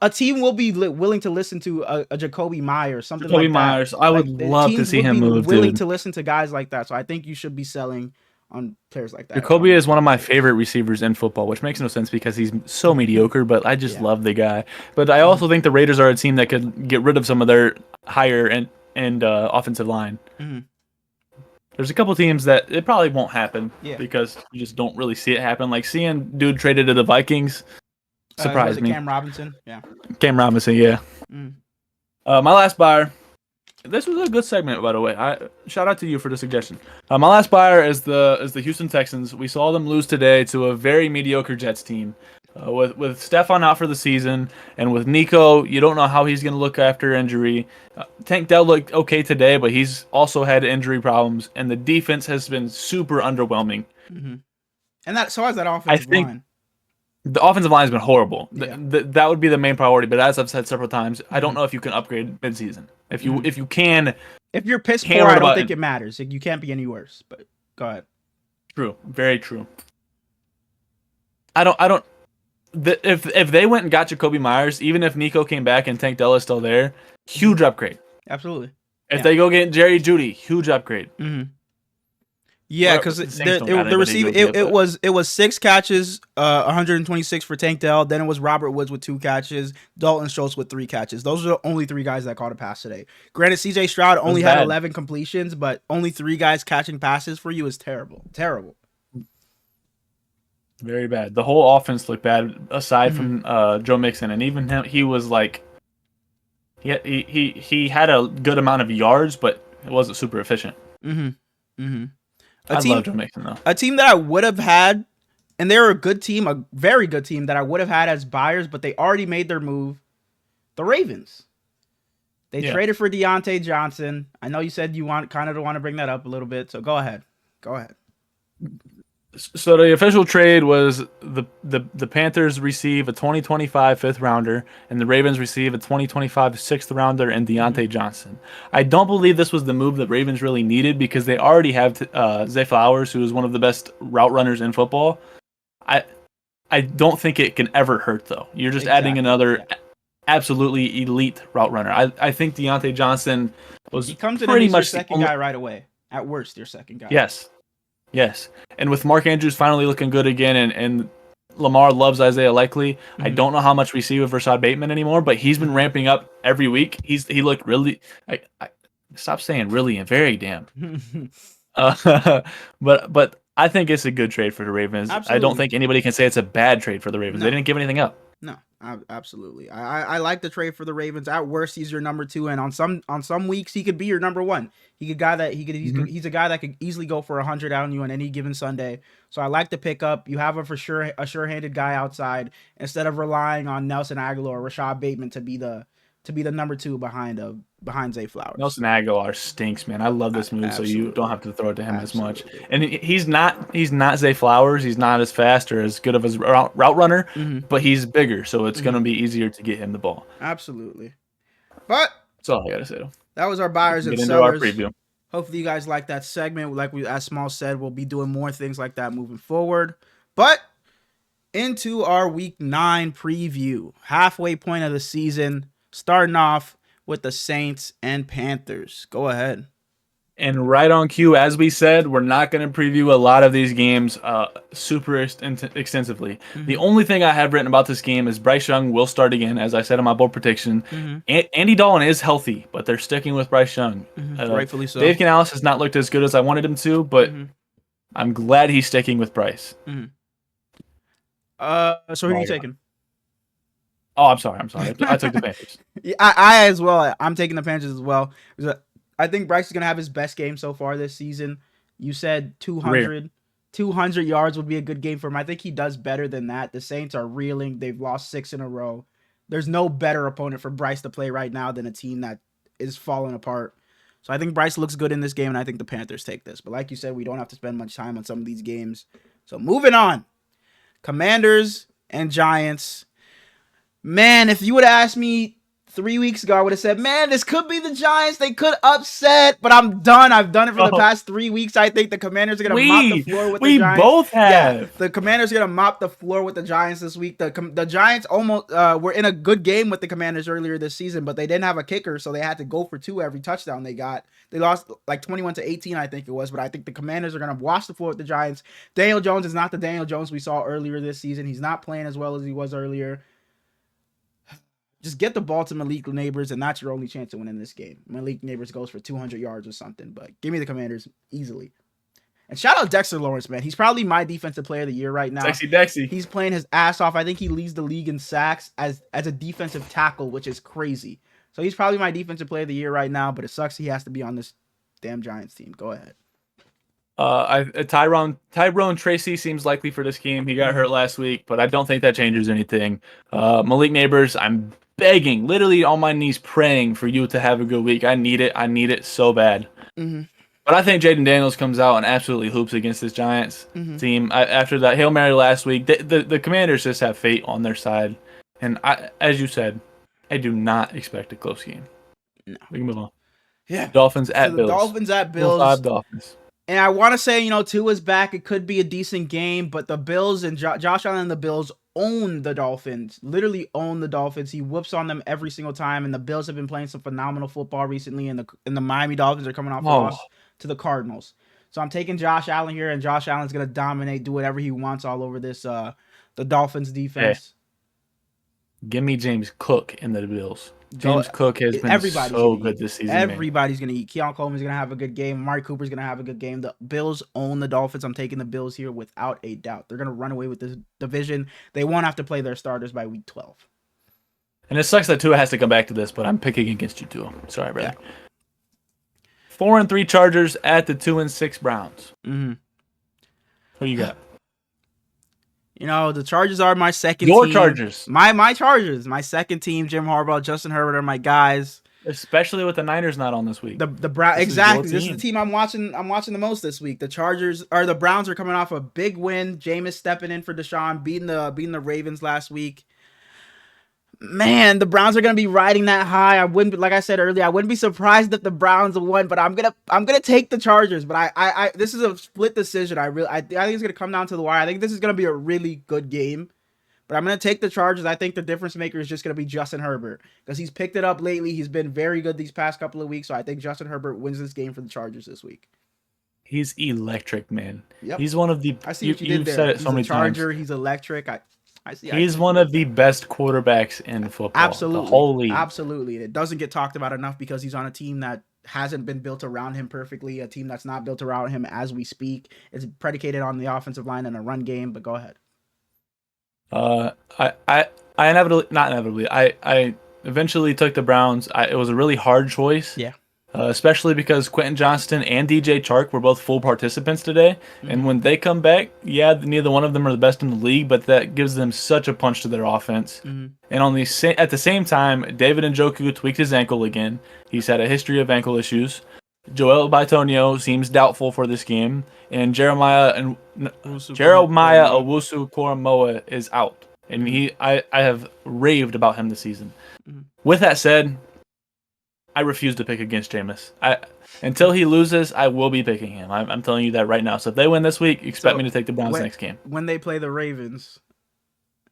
A team will be willing to listen to a Jacoby Myers, something like that. Jacoby Myers, I would love to see him move. Willing to listen to guys like that, so I think you should be selling on players like that. Jacoby is one of my favorite receivers in football, which makes no sense because he's so mediocre, but I just love the guy. But I also think the Raiders are a team that could get rid of some of their higher and offensive line. There's a couple teams that it probably won't happen because you just don't really see it happen. Like seeing dude traded to the Vikings surprised me. Cam Robinson, Cam Robinson, yeah. My last buyer. This was a good segment, by the way. Shout out to you for the suggestion. My last buyer is the Houston Texans. We saw them lose today to a very mediocre Jets team. With Stephon out for the season, and with Nico, you don't know how he's going to look after injury. Tank Dell looked okay today, but he's also had injury problems, and the defense has been super underwhelming. And so has that offensive line. The offensive line has been horrible. That would be the main priority, but as I've said several times, I don't know if you can upgrade midseason. If you can, if you're piss poor, I don't think it matters. You can't be any worse. But go ahead. True, very true. I don't. If they went and got Jacoby Myers, even if Nico came back and Tank Dell is still there, huge upgrade. Absolutely. If they go get Jerry Jeudy, huge upgrade. Yeah, because the receiver it was 6 catches, 126 for Tank Dell. Then it was Robert Woods with 2 catches, Dalton Schultz with 3 catches. Those are the only 3 guys that caught a pass today. Granted, CJ Stroud only had 11 completions, but only 3 guys catching passes for you is terrible. Very bad. The whole offense looked bad, aside from Joe Mixon, and even him. He was like, he had a good amount of yards, but it wasn't super efficient. I love Joe Mixon though. A team that I would have had, and they're a good team, a very good team that I would have had as buyers, but they already made their move. The Ravens. They traded for Diontae Johnson. I know you said you want to bring that up a little bit, so go ahead. So the official trade was the Panthers receive a 2025 fifth rounder, and the Ravens receive a 2025 sixth rounder and Diontae Johnson. I don't believe this was the move that Ravens really needed because they already have Zay Flowers, who is one of the best route runners in football. I don't think it can ever hurt though. You're just adding another absolutely elite route runner. I think Diontae Johnson was he comes pretty in much your second guy right away. At worst, your second guy. Yes. And with Mark Andrews finally looking good again, and Lamar loves Isaiah Likely, I don't know how much we see with Rashad Bateman anymore, but he's been ramping up every week. He looked really. I stop saying really and very damn. But I think it's a good trade for the Ravens. Absolutely. I don't think anybody can say it's a bad trade for the Ravens. No. They didn't give anything up. No, absolutely. I like the trade for the Ravens. At worst, he's your number 2, and on some weeks he could be your number 1. He's a guy that could easily go for 100 on you on any given Sunday. So I like the pickup. You have a sure-handed guy outside instead of relying on Nelson Aguilar or Rashad Bateman to be the number 2 behind Zay Flowers. Nelson Aguilar stinks, man. I love this move, so you don't have to throw it to him as much. And he's not Zay Flowers. He's not as fast or as good of a route runner, but he's bigger, so it's going to be easier to get him the ball. Absolutely. But that's all I got to say, though. That was our buyers and sellers. Our preview. Hopefully you guys like that segment. As Smallz said, we'll be doing more things like that moving forward. But into our Week 9 preview. Halfway point of the season. Starting off with the Saints and Panthers. Go ahead. And right on cue, as we said, we're not going to preview a lot of these games super extensively. The only thing I have written about this game is Bryce Young will start again, as I said in my bold prediction. Andy Dalton is healthy, but they're sticking with Bryce Young. Rightfully so. Dave Canales has not looked as good as I wanted him to, but I'm glad he's sticking with Bryce. So who are you taking? Oh, I'm sorry. I took the Panthers. Yeah, I as well. I'm taking the Panthers as well. I think Bryce is going to have his best game so far this season. You said 200 yards would be a good game for him. I think he does better than that. The Saints are reeling. They've lost 6 in a row. There's no better opponent for Bryce to play right now than a team that is falling apart. So I think Bryce looks good in this game, and I think the Panthers take this. But like you said, we don't have to spend much time on some of these games. So moving on. Commanders and Giants. Man, if you would have asked me 3 weeks ago, I would have said, man, this could be the Giants. They could upset, but I'm done. I've done it for the past 3 weeks. I think the Commanders are going to mop the floor with the Giants. We both have. Yeah, the Commanders are going to mop the floor with the Giants this week. The Giants almost were in a good game with the Commanders earlier this season, but they didn't have a kicker, so they had to go for 2 every touchdown they got. They lost like 21-18, I think it was, but I think the Commanders are going to wash the floor with the Giants. Daniel Jones is not the Daniel Jones we saw earlier this season. He's not playing as well as he was earlier. Just get the ball to Malik Neighbors, and that's your only chance to win in this game. Malik Neighbors goes for 200 yards or something, but give me the Commanders easily. And shout out Dexter Lawrence, man. He's probably my defensive player of the year right now. Dexy. He's playing his ass off. I think he leads the league in sacks as a defensive tackle, which is crazy. So he's probably my defensive player of the year right now, but it sucks he has to be on this damn Giants team. Go ahead. Tyrone Tracy seems likely for this game. He got hurt last week, but I don't think that changes anything. Malik Neighbors, I'm begging, literally on my knees praying for you to have a good week. I need it so bad. But I think Jaden Daniels comes out and absolutely hoops against this Giants team. After that Hail Mary last week, the Commanders just have fate on their side. And as you said, I do not expect a close game. No. We can move on. Yeah. Dolphins at Bills. Dolphins at Bills. 5 Dolphins. And I want to say, Tua's back. It could be a decent game, but the Bills and Josh Allen and the Bills own the Dolphins. Literally own the Dolphins. He whoops on them every single time, and the Bills have been playing some phenomenal football recently, and the Miami Dolphins are coming off a loss to the Cardinals. So I'm taking Josh Allen here, and Josh Allen's going to dominate, do whatever he wants all over this the Dolphins defense. Hey, give me James Cook in the Bills. James Cook has been so good this season. Everybody's going to eat. Keon Coleman's going to have a good game. Amari Cooper's going to have a good game. The Bills own the Dolphins. I'm taking the Bills here without a doubt. They're going to run away with this division. They won't have to play their starters by week 12. And it sucks that Tua has to come back to this, but I'm picking against you, Tua. Sorry, brother. Yeah. 4-3 Chargers at the 2-6 Browns. Who you got? The Chargers are my second team. Your Chargers. My Chargers. My second team, Jim Harbaugh, Justin Herbert are my guys. especially with the Niners not on this week. The Brown This exactly. is This is the team I'm watching. I'm watching the most this week. The Browns are coming off a big win. Jameis stepping in for Deshaun, beating the Ravens last week. Man, the Browns are gonna be riding that high. I wouldn't, like I said earlier, I wouldn't be surprised if the Browns won, but I'm gonna take the Chargers. But I this is a split decision. I think it's gonna come down to the wire. I think this is gonna be a really good game, but I'm gonna take the Chargers. I think the difference maker is just gonna be Justin Herbert because he's picked it up lately. He's been very good these past couple of weeks, so I think Justin Herbert wins this game for the Chargers this week. He's electric, man. Yep. He's one of the. I see what you did there. Said it He's so many a Charger. times. He's electric. I see. He's one of the best quarterbacks in football. Absolutely. The whole league. Absolutely. It doesn't get talked about enough because he's on a team that hasn't been built around him perfectly, a team that's not built around him as we speak. It's predicated on the offensive line and a run game, but go ahead. I eventually took the Browns. It was a really hard choice. Yeah. Especially because Quentin Johnston and DJ Chark were both full participants today. Mm-hmm. And when they come back, yeah, neither one of them are the best in the league, but that gives them such a punch to their offense. Mm-hmm. And at the same time, David Njoku tweaked his ankle again. He's had a history of ankle issues. Joel Bitonio seems doubtful for this game, and Jeremiah Owusu-Koramoah is out. And I have raved about him this season. Mm-hmm. With that said, I refuse to pick against Jameis. Until he loses, I will be picking him. I'm telling you that right now. So if they win this week, expect me to take the Browns next game. When they play the Ravens.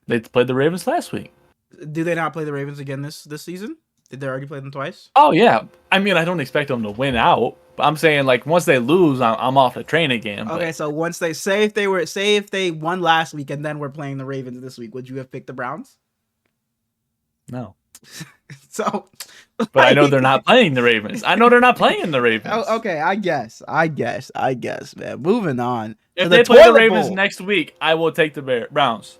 They played the Ravens last week. Do they not play the Ravens again this season? Did they already play them twice? Oh, yeah. I mean, I don't expect them to win out. But I'm saying, like, once they lose, I'm off the train again. Okay, but... so once they say if they won last week and then we're playing the Ravens this week, would you have picked the Browns? No. So, but I know they're not playing the Ravens. I know they're not playing the Ravens. Oh, okay, I guess, man. Moving on. If they play the Ravens next week, I will take the Browns.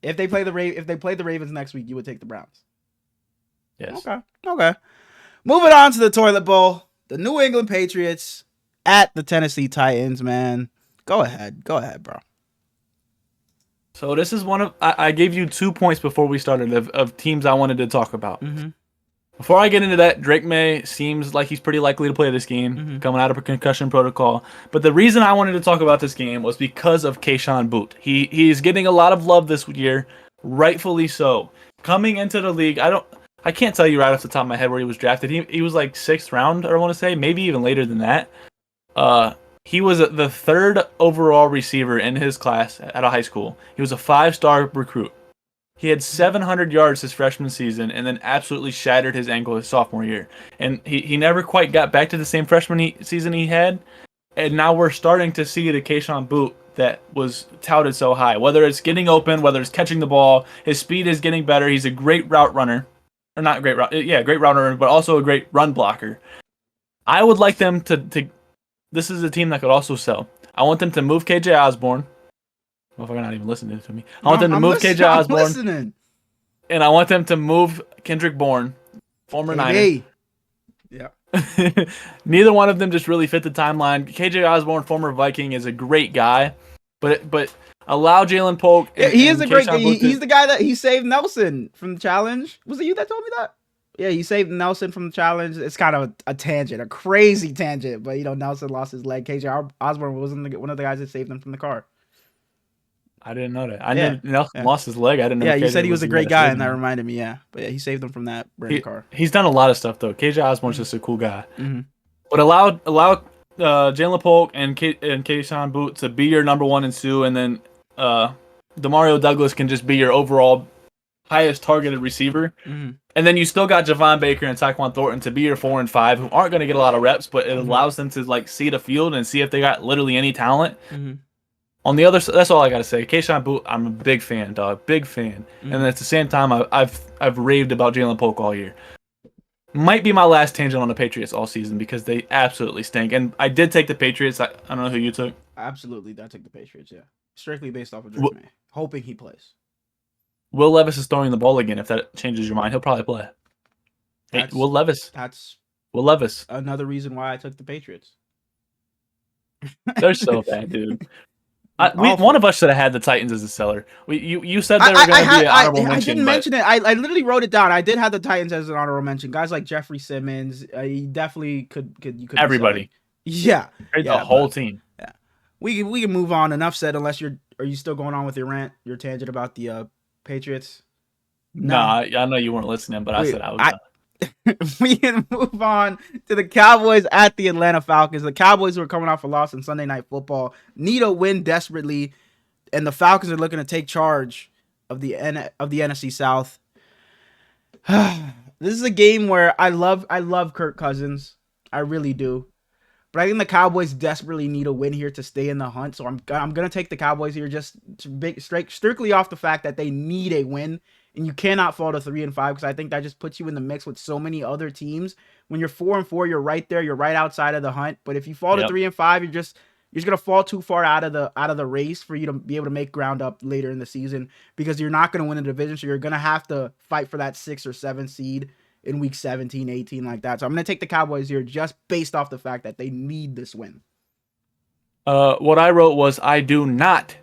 If they play the Ravens next week, you would take the Browns. Yes. Okay. Moving on to the toilet bowl. The New England Patriots at the Tennessee Titans, man. Go ahead, bro. So this is one of I gave you 2 points before we started of teams I wanted to talk about. Mm-hmm. Before I get into that, Drake May seems like he's pretty likely to play this game, coming out of a concussion protocol. But the reason I wanted to talk about this game was because of Kayshon Boutte. He's getting a lot of love this year, rightfully so. Coming into the league, I can't tell you right off the top of my head where he was drafted. He was like 6th round, I want to say, maybe even later than that. He was the 3rd overall receiver in his class at a high school. He was a 5-star recruit. He had 700 yards his freshman season and then absolutely shattered his ankle his sophomore year. And he never quite got back to the same freshman season he had. And now we're starting to see the Kayshon Boutte that was touted so high. Whether it's getting open, whether it's catching the ball, his speed is getting better. He's a great route runner. Or not great route. Yeah, great route runner, but also a great run blocker. I would like them to this is a team that could also sell. I want them to move KJ Osborne. Well, if I'm not even listening to me. I want them to move KJ Osborne. And I want them to move Kendrick Bourne, former Niner. Yeah. Neither one of them just really fit the timeline. KJ Osborne, former Viking, is a great guy, but allow Jalen Polk. He is a great guy. He's the guy that he saved Nelson from the challenge. Was it you that told me that? Yeah, he saved Nelson from the challenge. It's kind of a tangent, a crazy tangent. But, Nelson lost his leg. KJ Osborne wasn't one of the guys that saved him from the car. I didn't know that. I knew Nelson lost his leg. I didn't know. Yeah, you said he was a great guy, and that reminded me, yeah. But, yeah, he saved him from that car. He's done a lot of stuff, though. KJ Osborne's just a cool guy. Mm-hmm. But allow Jalen Polk and Kayshon Boutte to be your number 1 and 2, and then Demario Douglas can just be your overall highest targeted receiver. Mm-hmm. And then you still got Javon Baker and Tyquan Thornton to be your 4 and 5, who aren't going to get a lot of reps, but it allows them to see the field and see if they got literally any talent. Mm-hmm. On the other side, that's all I got to say. Kayshon Boutte, I'm a big fan, dog. Big fan. Mm-hmm. And at the same time, I've raved about Jalen Polk all year. Might be my last tangent on the Patriots all season because they absolutely stink. And I did take the Patriots. I don't know who you took. Absolutely, I took the Patriots, yeah. Strictly based off of Drake May. Hoping he plays. Will Levis is throwing the ball again. If that changes your mind, he'll probably play. Will Levis. That's Will Levis. Another reason why I took the Patriots. They're so bad, dude. One Awful. of us should have had the Titans as a seller. You said they were I going to be had an honorable I mention, didn't but mention it. I literally wrote it down. I did have the Titans as an honorable mention. Guys like Jeffrey Simmons, you definitely could you could be selling. everybody, Yeah, the yeah, whole but team. yeah, we can move on. Enough said. Unless are you still going on with your rant, your tangent about the Patriots? No, No, I know you weren't listening, but I we said I was I done. we can move on to the Cowboys at the Atlanta Falcons. The Cowboys, who are coming off a loss in Sunday Night Football, need a win desperately, and the Falcons are looking to take charge of the NFC South. This is a game where I love Kirk Cousins. I really do. But I think the Cowboys desperately need a win here to stay in the hunt. So I'm gonna take the Cowboys here just strictly off the fact that they need a win, and you cannot fall to 3-5 because I think that just puts you in the mix with so many other teams. When you're 4-4, you're right there. You're right outside of the hunt. But if you fall to Yep. 3-5, you're just gonna fall too far out of the race for you to be able to make ground up later in the season because you're not gonna win the division. So you're gonna have to fight for that 6 or 7 seed in week 17, 18, like that. So I'm going to take the Cowboys here just based off the fact that they need this win. What I wrote was, I do not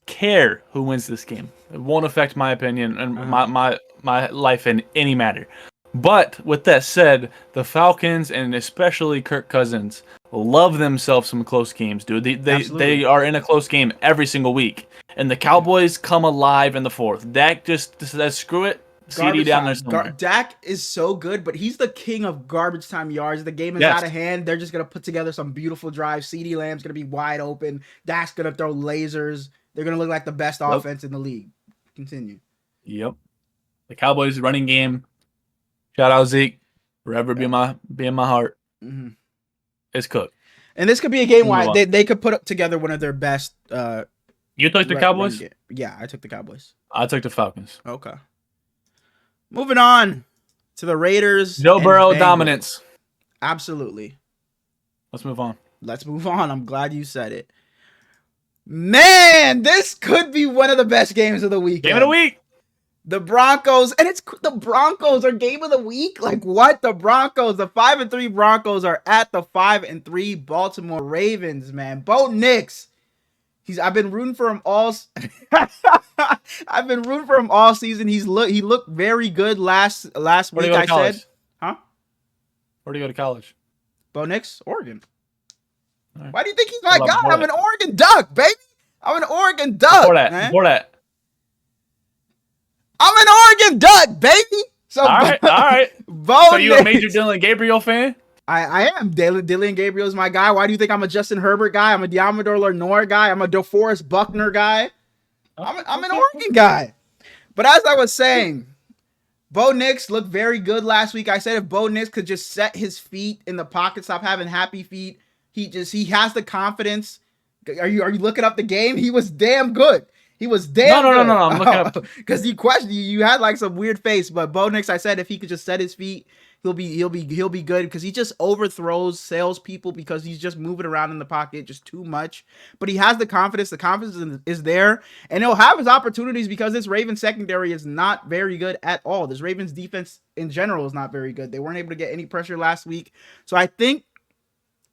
care who wins this game. It won't affect my opinion and my life in any matter. But with that said, the Falcons and especially Kirk Cousins love themselves some close games, dude. They are in a close game every single week. And the Cowboys come alive in the fourth. Dak just says, screw it. CD down there somewhere. Dak is so good, but he's the king of garbage time yards. The game is out of hand. They're just going to put together some beautiful drives. CD Lamb's going to be wide open. Dak's going to throw lasers. They're going to look like the best offense in the league. Continue. Yep. The Cowboys running game. Shout out Zeke. Forever be in my heart. Mm-hmm. It's cooked. And this could be a game where they could put up together one of their best. You took the Cowboys? Yeah, I took the Cowboys. I took the Falcons. Okay. Moving on to the Raiders. Joe Burrow dominance. Absolutely. Let's move on. I'm glad you said it. Man, this could be one of the best games of the week. Game of the week. The Broncos, and the Broncos are game of the week. Like what? The Broncos, the 5-3 Broncos are at the 5-3 Baltimore Ravens. Man, Bo Nix. I've been rooting for him all. I've been rooting for him all season. He looked very good last week. I said, huh? Where do you go to college? Bo Nix, Oregon. Right. Why do you think he's my guy? I'm an Oregon Duck, baby. I'm an Oregon Duck. Before that. I'm an Oregon Duck, baby. So all right. Bo so you a major Dylan Gabriel fan? I am. Dylan Gabriel is my guy. Why do you think I'm a Justin Herbert guy? I'm a Diamador Lenoir guy. I'm a DeForest Buckner guy. I'm an Oregon guy. But as I was saying, Bo Nix looked very good last week. I said if Bo Nix could just set his feet in the pocket, stop having happy feet, he has the confidence. Are you looking up the game? He was damn good. He was damn good. No. I'm looking up because you questioned you had like some weird face, but Bo Nix, I said if he could just set his feet, he'll be good because he just overthrows salespeople because he's just moving around in the pocket just too much. But he has the confidence. The confidence is there, and he'll have his opportunities because this Ravens secondary is not very good at all. This Ravens defense in general is not very good. They weren't able to get any pressure last week, so I think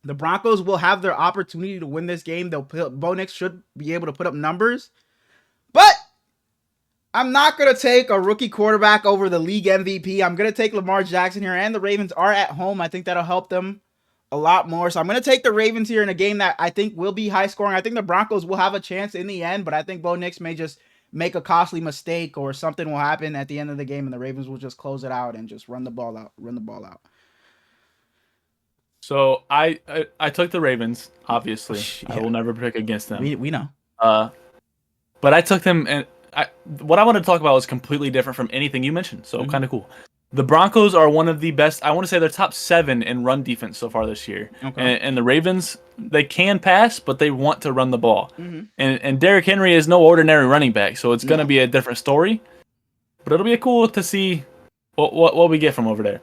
the Broncos will have their opportunity to win this game. Bo Nix should be able to put up numbers, but I'm not going to take a rookie quarterback over the league MVP. I'm going to take Lamar Jackson here, and the Ravens are at home. I think that'll help them a lot more. So I'm going to take the Ravens here in a game that I think will be high scoring. I think the Broncos will have a chance in the end, but I think Bo Nix may just make a costly mistake or something will happen at the end of the game, and the Ravens will just close it out and just run the ball out. So I took the Ravens, obviously. Yeah. I will never pick against them. We know. But I took them, and what I want to talk about is completely different from anything you mentioned, so kind of cool. The Broncos are one of the best, I want to say they're top 7 in run defense so far this year. Okay. And the Ravens, they can pass, but they want to run the ball. Mm-hmm. And Derrick Henry is no ordinary running back, so it's going to be a different story. But it'll be cool to see what we get from over there.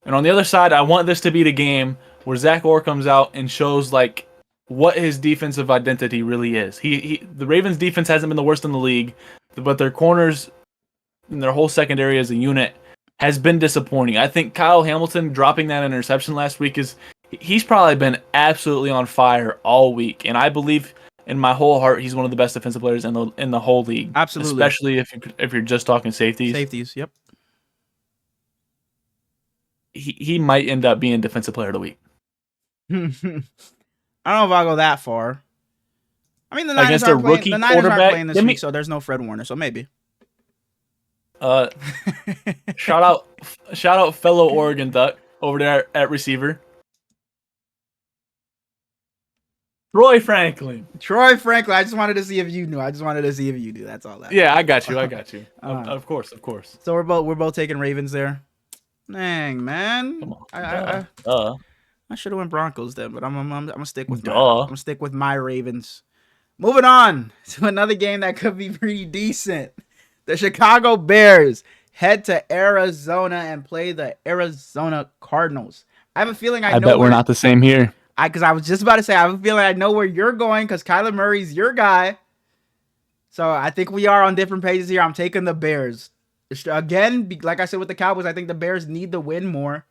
And on the other side, I want this to be the game where Zach Orr comes out and shows like what his defensive identity really is. The Ravens defense hasn't been the worst in the league, but their corners and their whole secondary as a unit has been disappointing. I think Kyle Hamilton dropping that interception last week he's probably been absolutely on fire all week. And I believe in my whole heart, he's one of the best defensive players in the whole league. Absolutely. Especially if you're just talking safeties. Safeties, yep. He might end up being defensive player of the week. I don't know if I'll go that far. I mean, the Niners Against a aren't playing. rookie The Niners aren't quarterback, playing this week, so there's no Fred Warner. So maybe. Shout out fellow Oregon Duck over there at receiver. Troy Franklin. I just wanted to see if you knew. That's all that. Yeah, I got you. Of course. So we're both taking Ravens there. Dang, man. Come on. I should have went Broncos then, but I'm gonna stick with my Ravens. Moving on to another game that could be pretty decent. The Chicago Bears head to Arizona and play the Arizona Cardinals. I have a feeling I bet we're not the same here. Because I was just about to say, I have a feeling I know where you're going because Kyler Murray's your guy. So I think we are on different pages here. I'm taking the Bears. Again, like I said with the Cowboys, I think the Bears need to win more.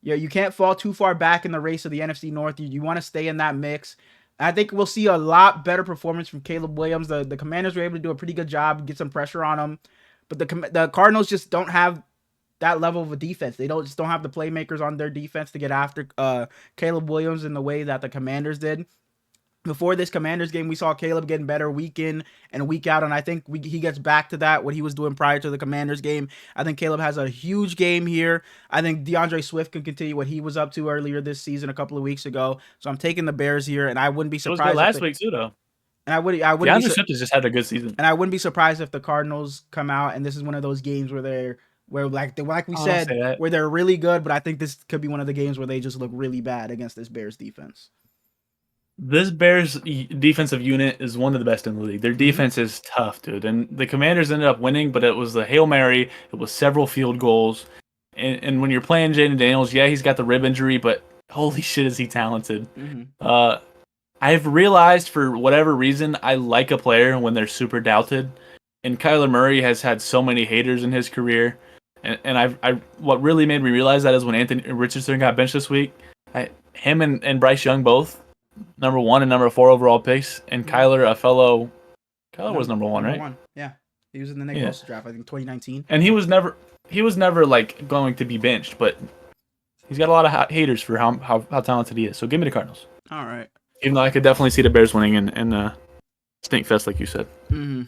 Yeah, you can't fall too far back in the race of the NFC North. You want to stay in that mix. I think we'll see a lot better performance from Caleb Williams. The Commanders were able to do a pretty good job, get some pressure on him. But the Cardinals just don't have that level of a defense. They don't have the playmakers on their defense to get after Caleb Williams in the way that the Commanders did. Before this Commanders game, we saw Caleb getting better week in and week out, and I think he gets back to that, what he was doing prior to the Commanders game. I think Caleb has a huge game here. I think DeAndre Swift can continue what he was up to earlier this season a couple of weeks ago. So I'm taking the Bears here, and I wouldn't be surprised. It was good last week too, though. And I would DeAndre Swift has just had a good season. And I wouldn't be surprised if the Cardinals come out, and this is one of those games where like we said, where they're really good, but I think this could be one of the games where they just look really bad against this Bears defense. This Bears defensive unit is one of the best in the league. Their defense is tough, dude. And the Commanders ended up winning, but it was the Hail Mary. It was several field goals. And when you're playing Jaden Daniels, yeah, he's got the rib injury, but holy shit is he talented. Mm-hmm. I've realized for whatever reason, I like a player when they're super doubted. And Kyler Murray has had so many haters in his career. And what really made me realize that is when Anthony Richardson got benched this week. Him and Bryce Young both. Number 1 and number 4 overall picks, and Kyler was number 1, right? 1, yeah. He was in the Nick Bosa draft, I think 2019. And he was never like going to be benched, but he's got a lot of haters for how talented he is. So give me the Cardinals. All right. Even though I could definitely see the Bears winning and stink fest, like you said. Mm-hmm.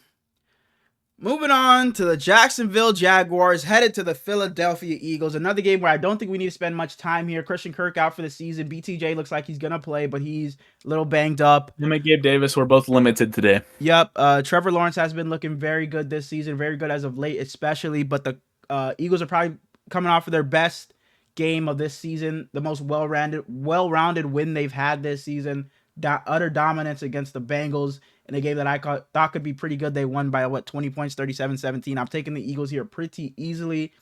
Moving on to the Jacksonville Jaguars, headed to the Philadelphia Eagles. Another game where I don't think we need to spend much time here. Christian Kirk out for the season. BTJ looks like he's going to play, but he's a little banged up. Him and Gabe Davis were both limited today. Yep. Trevor Lawrence has been looking very good this season, very good as of late especially, but the Eagles are probably coming off of their best game of this season, the most well-rounded win they've had this season. Utter dominance against the Bengals in a game that I thought could be pretty good. They won by 20 points, 37-17. I'm taking the Eagles here pretty easily.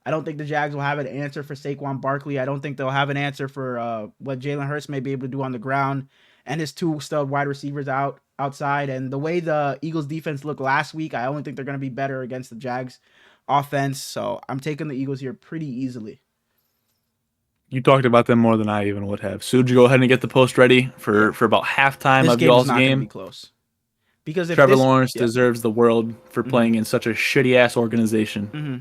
I don't think the Jags will have an answer for Saquon Barkley. I don't think they'll have an answer for what Jalen Hurts may be able to do on the ground and his 2 stud wide receivers outside. And the way the Eagles defense looked last week, I only think they're going to be better against the Jags offense. So I'm taking the Eagles here pretty easily. You talked about them more than I even would have. So would you go ahead and get the post ready for about halftime of y'all's game? Be close. Because if Trevor Lawrence deserves the world for playing in such a shitty ass organization. Mm-hmm.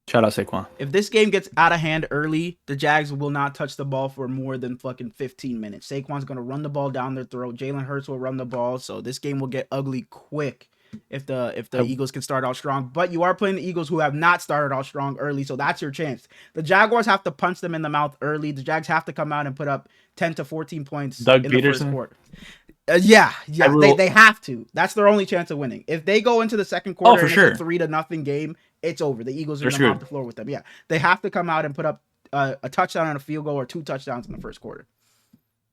Shout out Saquon. If this game gets out of hand early, the Jags will not touch the ball for more than fucking 15 minutes. Saquon's going to run the ball down their throat. Jalen Hurts will run the ball. So this game will get ugly quick if the Eagles can start out strong. But you are playing the Eagles who have not started out strong early, so that's your chance. The Jaguars have to punch them in the mouth early. The Jags have to come out and put up 10 to 14 points in the first quarter. Yeah, they have to. That's their only chance of winning. If they go into the second quarter and it's a 3-0 game, it's over. The Eagles are going to mop the floor with them. Yeah, they have to come out and put up a touchdown and a field goal or 2 touchdowns in the first quarter.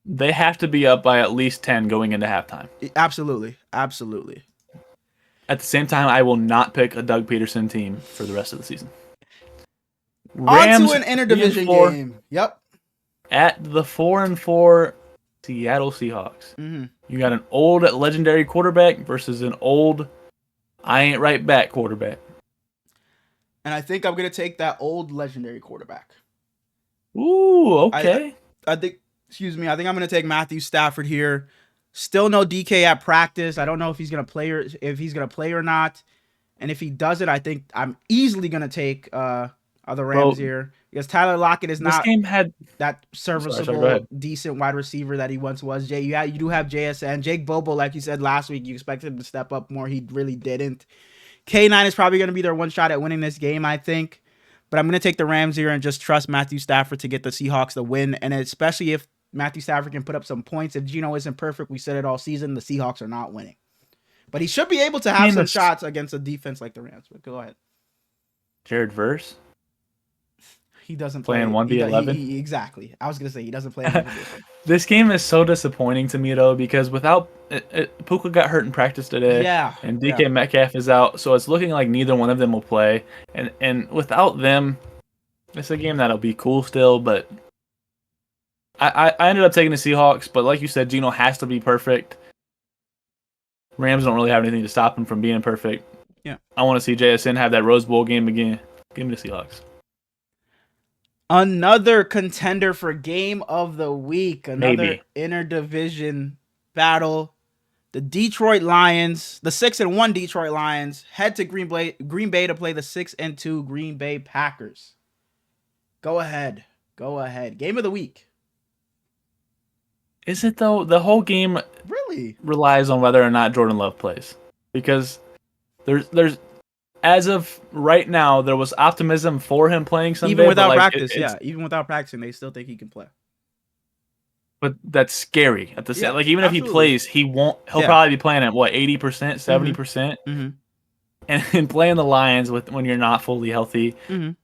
They have to be up by at least 10 going into halftime. Absolutely. At the same time, I will not pick a Doug Peterson team for the rest of the season. On to an interdivision game. Yep. At the 4-4 Seattle Seahawks. Mm-hmm. You got an old legendary quarterback versus an old I ain't right back quarterback. And I think I'm going to take that old legendary quarterback. Ooh, okay. I think I'm going to take Matthew Stafford here. Still no DK at practice. I don't know if he's gonna play or not. And if he doesn't, I think I'm easily gonna take the Rams Bro, here because Tyler Lockett is this not game had. that Sorry, go serviceable, ahead. decent wide receiver that he once was. You do have JSN. Jake Bobo, like you said last week, you expected him to step up more. He really didn't. K9 is probably going to be their one shot at winning this game, I think. But I'm going to take the Rams here and just trust Matthew Stafford to get the Seahawks the win. And especially if Matthew Stafford can put up some points. If Geno isn't perfect, we said it all season, the Seahawks are not winning. But he should be able to have some shots against a defense like the Rams. But go ahead. Jared Verse? He doesn't play in 1v11. Exactly. I was gonna say he doesn't play in the position. This game is so disappointing to me though because without Puka got hurt in practice today, and DK Metcalf is out, so it's looking like neither one of them will play. And without them, it's a game that'll be cool still. But I ended up taking the Seahawks, but like you said, Geno has to be perfect. Rams don't really have anything to stop him from being perfect. Yeah, I want to see JSN have that Rose Bowl game again. Give me the Seahawks. Another contender for game of the week. Another interdivision battle. The Detroit Lions, the 6-1 Detroit Lions, head to Green Bay to play the 6-2 Green Bay Packers. Go ahead. Game of the week. Is it though? The whole game really relies on whether or not Jordan Love plays. Because there's as of right now, there was optimism for him playing Sunday. Even without practice, even without practicing, they still think he can play. But that's scary at the same. Like even if he plays, he'll probably be playing at what 80%, 70%, and playing the Lions when you're not fully healthy. And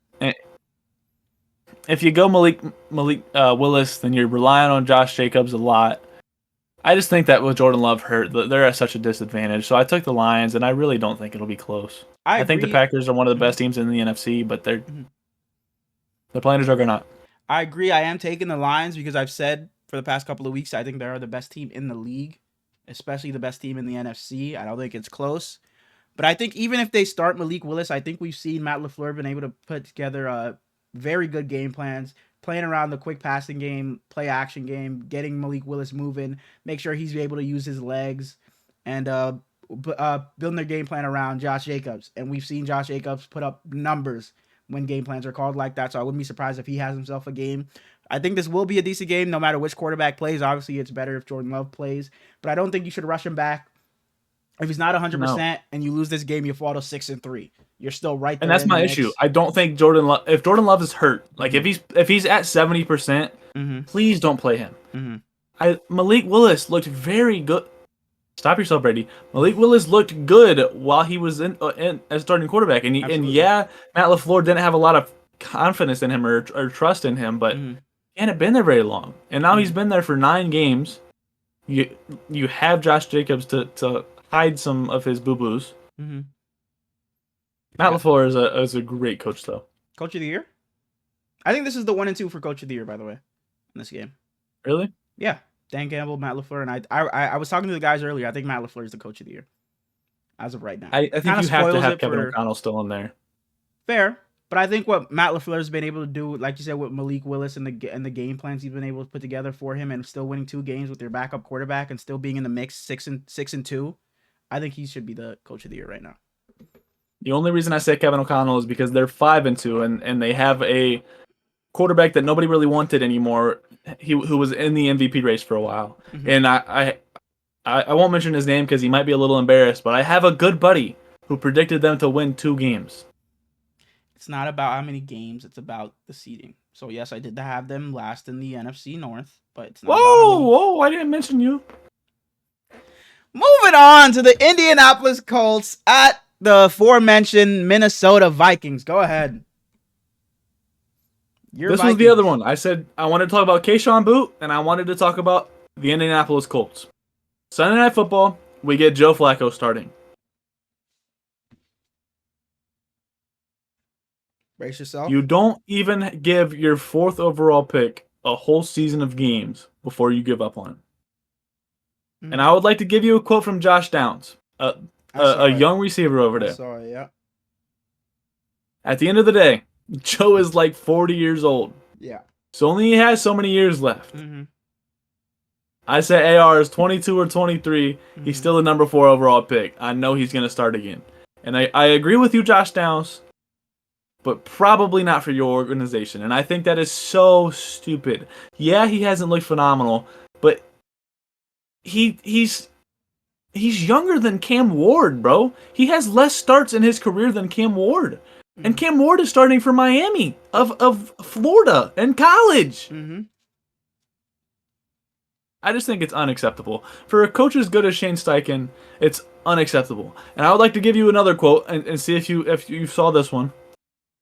if you go Malik Willis, then you're relying on Josh Jacobs a lot. I just think that with Jordan Love hurt, they're at such a disadvantage. So I took the Lions, and I really don't think it'll be close. I think the Packers are one of the best teams in the NFC, but they're playing a juggernaut. I agree. I am taking the Lions because I've said for the past couple of weeks I think they are the best team in the league, especially the best team in the NFC. I don't think it's close. But I think even if they start Malik Willis, I think we've seen Matt LaFleur been able to put together very good game plans, playing around the quick passing game, play action game, getting Malik Willis moving, make sure he's able to use his legs, and building their game plan around Josh Jacobs. And we've seen Josh Jacobs put up numbers when game plans are called like that, so I wouldn't be surprised if he has himself a game. I think this will be a decent game no matter which quarterback plays. Obviously, it's better if Jordan Love plays, but I don't think you should rush him back. If he's not 100% and you lose this game, you fall to 6-3. You're still right there. And that's my issue. I don't think if Jordan Love is hurt, like if he's at 70%, please don't play him. Malik Willis looked very good. Stop yourself, Brady. Malik Willis looked good while he was in as starting quarterback, and Matt LaFleur didn't have a lot of confidence in him or trust in him, but he hadn't been there very long, and now he's been there for 9 games. You have Josh Jacobs to hide some of his boo-boos. Matt LaFleur is a great coach, though. Coach of the year? I think this is the 1-2 for Coach of the Year, by the way, in this game. Really? Yeah. Dan Campbell, Matt LaFleur, and I was talking to the guys earlier. I think Matt LaFleur is the Coach of the Year as of right now. I think you have to have Kevin O'Connell still in there. Fair, but I think what Matt LaFleur has been able to do, like you said, with Malik Willis and the game plans he's been able to put together for him, and still winning 2 games with your backup quarterback and still being in the mix 6-2, I think he should be the Coach of the Year right now. The only reason I say Kevin O'Connell is because they're 5-2, and they have a quarterback that nobody really wanted anymore, who was in the MVP race for a while. And I won't mention his name because he might be a little embarrassed, but I have a good buddy who predicted them to win 2 games. It's not about how many games, it's about the seeding. So yes, I did have them last in the NFC North, but it's not Whoa, I didn't mention you. Moving on to the Indianapolis Colts at the aforementioned Minnesota Vikings. Go ahead. This was the other one. I said I wanted to talk about Keyshawn Boot, and I wanted to talk about the Indianapolis Colts. Sunday Night Football, we get Joe Flacco starting. Brace yourself. You don't even give your 4th overall pick a whole season of games before you give up on him. And I would like to give you a quote from Josh Downs, a young receiver over there. Sorry, yeah. At the end of the day, Joe is like 40 years old. Yeah. So only he has so many years left. I say AR is 22 or 23. Mm-hmm. He's still the number 4 overall pick. I know he's going to start again. And I agree with you, Josh Downs, but probably not for your organization. And I think that is so stupid. Yeah, he hasn't looked phenomenal, but he's younger than Cam Ward, bro. He has less starts in his career than Cam Ward. Mm-hmm. And Cam Ward is starting for Miami of Florida in college. Mm-hmm. I just think it's unacceptable. For a coach as good as Shane Steichen, it's unacceptable. And I would like to give you another quote and see if you saw this one.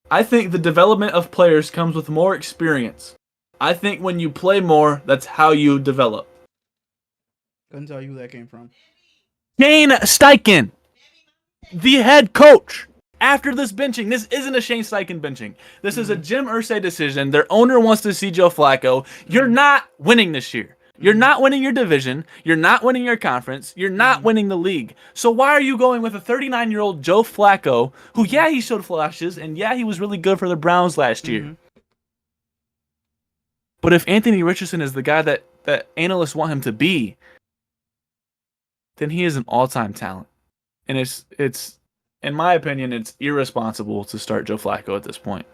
I think the development of players comes with more experience. I think when you play more, that's how you develop. Couldn't tell you who that came from. Shane Steichen, the head coach. After this benching, this isn't a Shane Steichen benching. This is a Jim Irsay decision. Their owner wants to see Joe Flacco. You're not winning this year. You're not winning your division. You're not winning your conference. You're not winning the league. So why are you going with a 39-year-old Joe Flacco, who, yeah, he showed flashes, and yeah, he was really good for the Browns last year. But if Anthony Richardson is the guy that analysts want him to be, then he is an all-time talent. And it's in my opinion, it's irresponsible to start Joe Flacco at this point.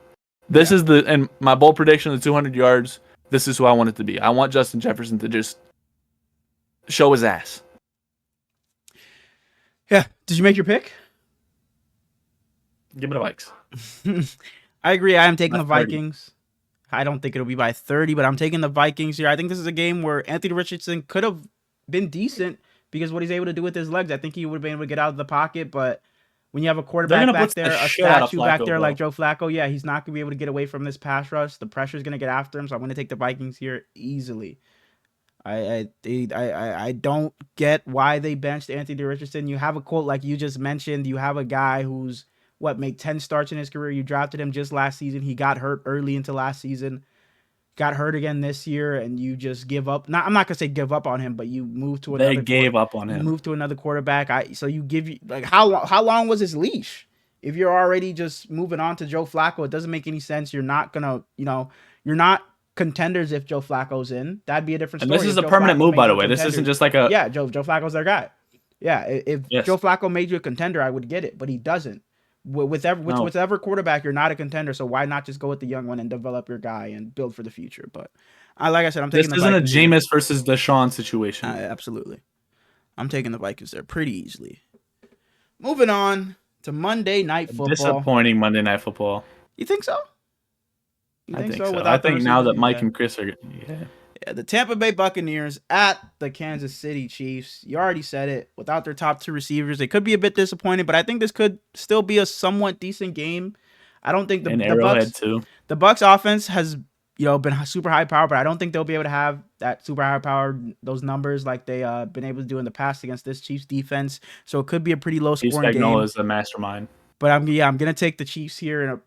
This is and my bold prediction of the 200 yards, this is who I want it to be. I want Justin Jefferson to just show his ass. Yeah. Did you make your pick? Give me the Vikes. I agree. I am taking By the Vikings. 30. I don't think it'll be by 30, but I'm taking the Vikings here. I think this is a game where Anthony Richardson could have been decent because what he's able to do with his legs. I think he would have been able to get out of the pocket, but when you have a quarterback back there, a statue back there like Joe Flacco, yeah, he's not going to be able to get away from this pass rush. The pressure is going to get after him, so I'm going to take the Vikings here easily. I don't get why they benched Anthony Richardson. You have a quote like you just mentioned. You have a guy who's, made 10 starts in his career. You drafted him just last season. He got hurt early into last season. Got hurt again this year, and you just give up. I'm not gonna say give up on him, but you move to another. They gave up on him. Move to another quarterback. So you give you how long was his leash? If you're already just moving on to Joe Flacco, it doesn't make any sense. You're not gonna, you're not contenders if Joe Flacco's in. That'd be a different story. And this is a permanent move, by the way. This isn't just like a Joe Flacco's their guy. Yeah, if Joe Flacco made you a contender, I would get it, but he doesn't. Whichever quarterback, you're not a contender, so why not just go with the young one and develop your guy and build for the future? But like I said, I'm taking the Vikings. This isn't a Jameis versus Deshaun situation. Absolutely. I'm taking the Vikings there pretty easily. Moving on to Monday Night Football. Disappointing Monday Night Football. You think so? I think so. I think now that Mike and Chris are... Yeah, the Tampa Bay Buccaneers at the Kansas City Chiefs. You already said it. Without their top two receivers, they could be a bit disappointed, but I think this could still be a somewhat decent game. I don't think the Bucks offense has been super high power, but I don't think they'll be able to have that super high power, those numbers like they been able to do in the past against this Chiefs defense. So it could be a pretty low scoring game. Spagnuolo is the mastermind. But I'm gonna take the Chiefs here in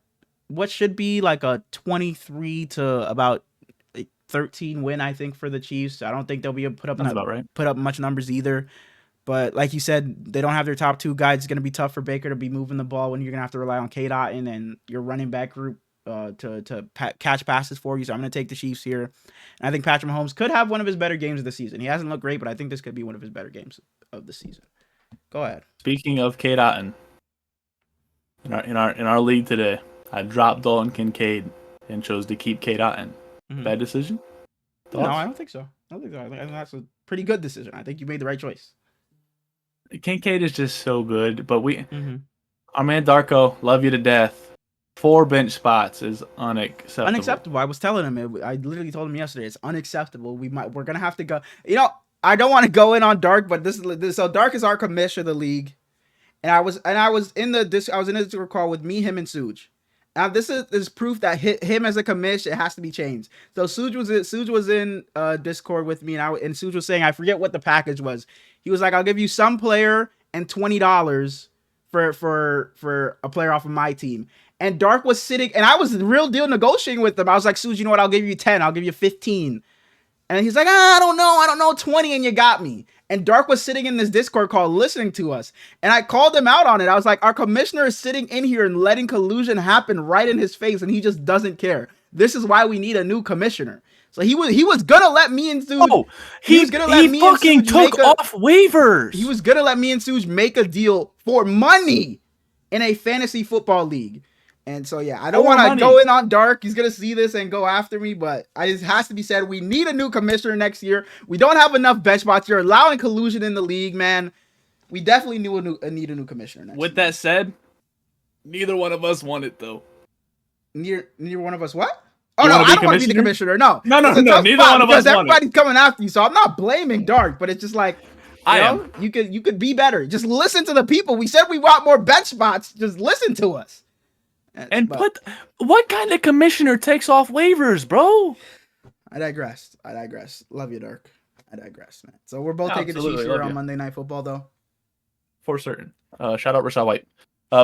what should be like a 23 to about 13 win, I think, for the Chiefs. I don't think they'll be able to put up much numbers either. But like you said, they don't have their top two guys. It's going to be tough for Baker to be moving the ball when you're going to have to rely on K-Dot and your running back group to catch passes for you. So I'm going to take the Chiefs here. And I think Patrick Mahomes could have one of his better games of the season. He hasn't looked great, but I think this could be one of his better games of the season. Go ahead. Speaking of K-Dot, in our league today, I dropped Dalton Kincaid and chose to keep K-Dot in. Bad decision? Thoughts? No, I don't think so. I think that's a pretty good decision. I think you made the right choice. Kincaid is just so good, but our man Darko, love you to death. 4 bench spots is unacceptable. Unacceptable. I was telling him. I literally told him yesterday. It's unacceptable. We're gonna have to go. I don't want to go in on Dark, but so Dark is our commissioner of the league, and I was in the Discord call with me, him, and Suj. Now this is proof that him as a commish, it has to be changed. So Suj was in Discord with me, and Suj was saying, I forget what the package was. He was like, I'll give you some player and $20 for a player off of my team. And Dark was sitting, and I was the real deal negotiating with him. I was like, Suj, you know what? I'll give you 10. I'll give you 15. And he's like, I don't know, 20, and you got me. And Dark was sitting in this Discord call listening to us. And I called him out on it. I was like, our commissioner is sitting in here and letting collusion happen right in his face, and he just doesn't care. This is why we need a new commissioner. So he was gonna let me and Suge. Oh, he was gonna let he me and fucking Suge took off waivers. He was gonna let me and Suge make a deal for money in a fantasy football league. And so yeah, I don't want to go in on dark. He's gonna see this and go after me, but it has to be said. We need a new commissioner next year. We don't have enough bench spots. You're allowing collusion in the league, man. We definitely need a new commissioner next With year. that said, neither one of us want it though. Neither one of us what? Oh no, I don't want to be the commissioner. No. No. Neither one of us. Because everybody's coming after you, so I'm not blaming Dark, but it's just like you could be better. Just listen to the people. We said we want more bench spots. Just listen to us. What kind of commissioner takes off waivers, bro? I digress. Love you, Dark. I digress, man. So we're both taking the Chiefs here on Monday Night Football, though. For certain. Shout out Rachaad White.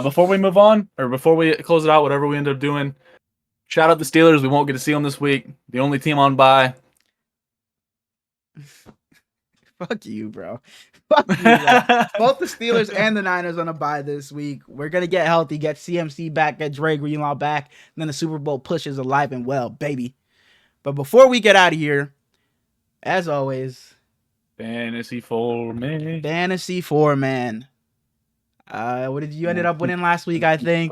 Before we move on, or before we close it out, whatever we end up doing, shout out the Steelers. We won't get to see them this week. The only team on bye. Fuck you, bro. Fuck you, bro. Both the Steelers and the Niners on a bye this week. We're going to get healthy, get CMC back, get Dre Greenlaw back, and then the Super Bowl push is alive and well, baby. But before we get out of here, as always, Fantasy 4-man. What did you ended up winning last week, I think?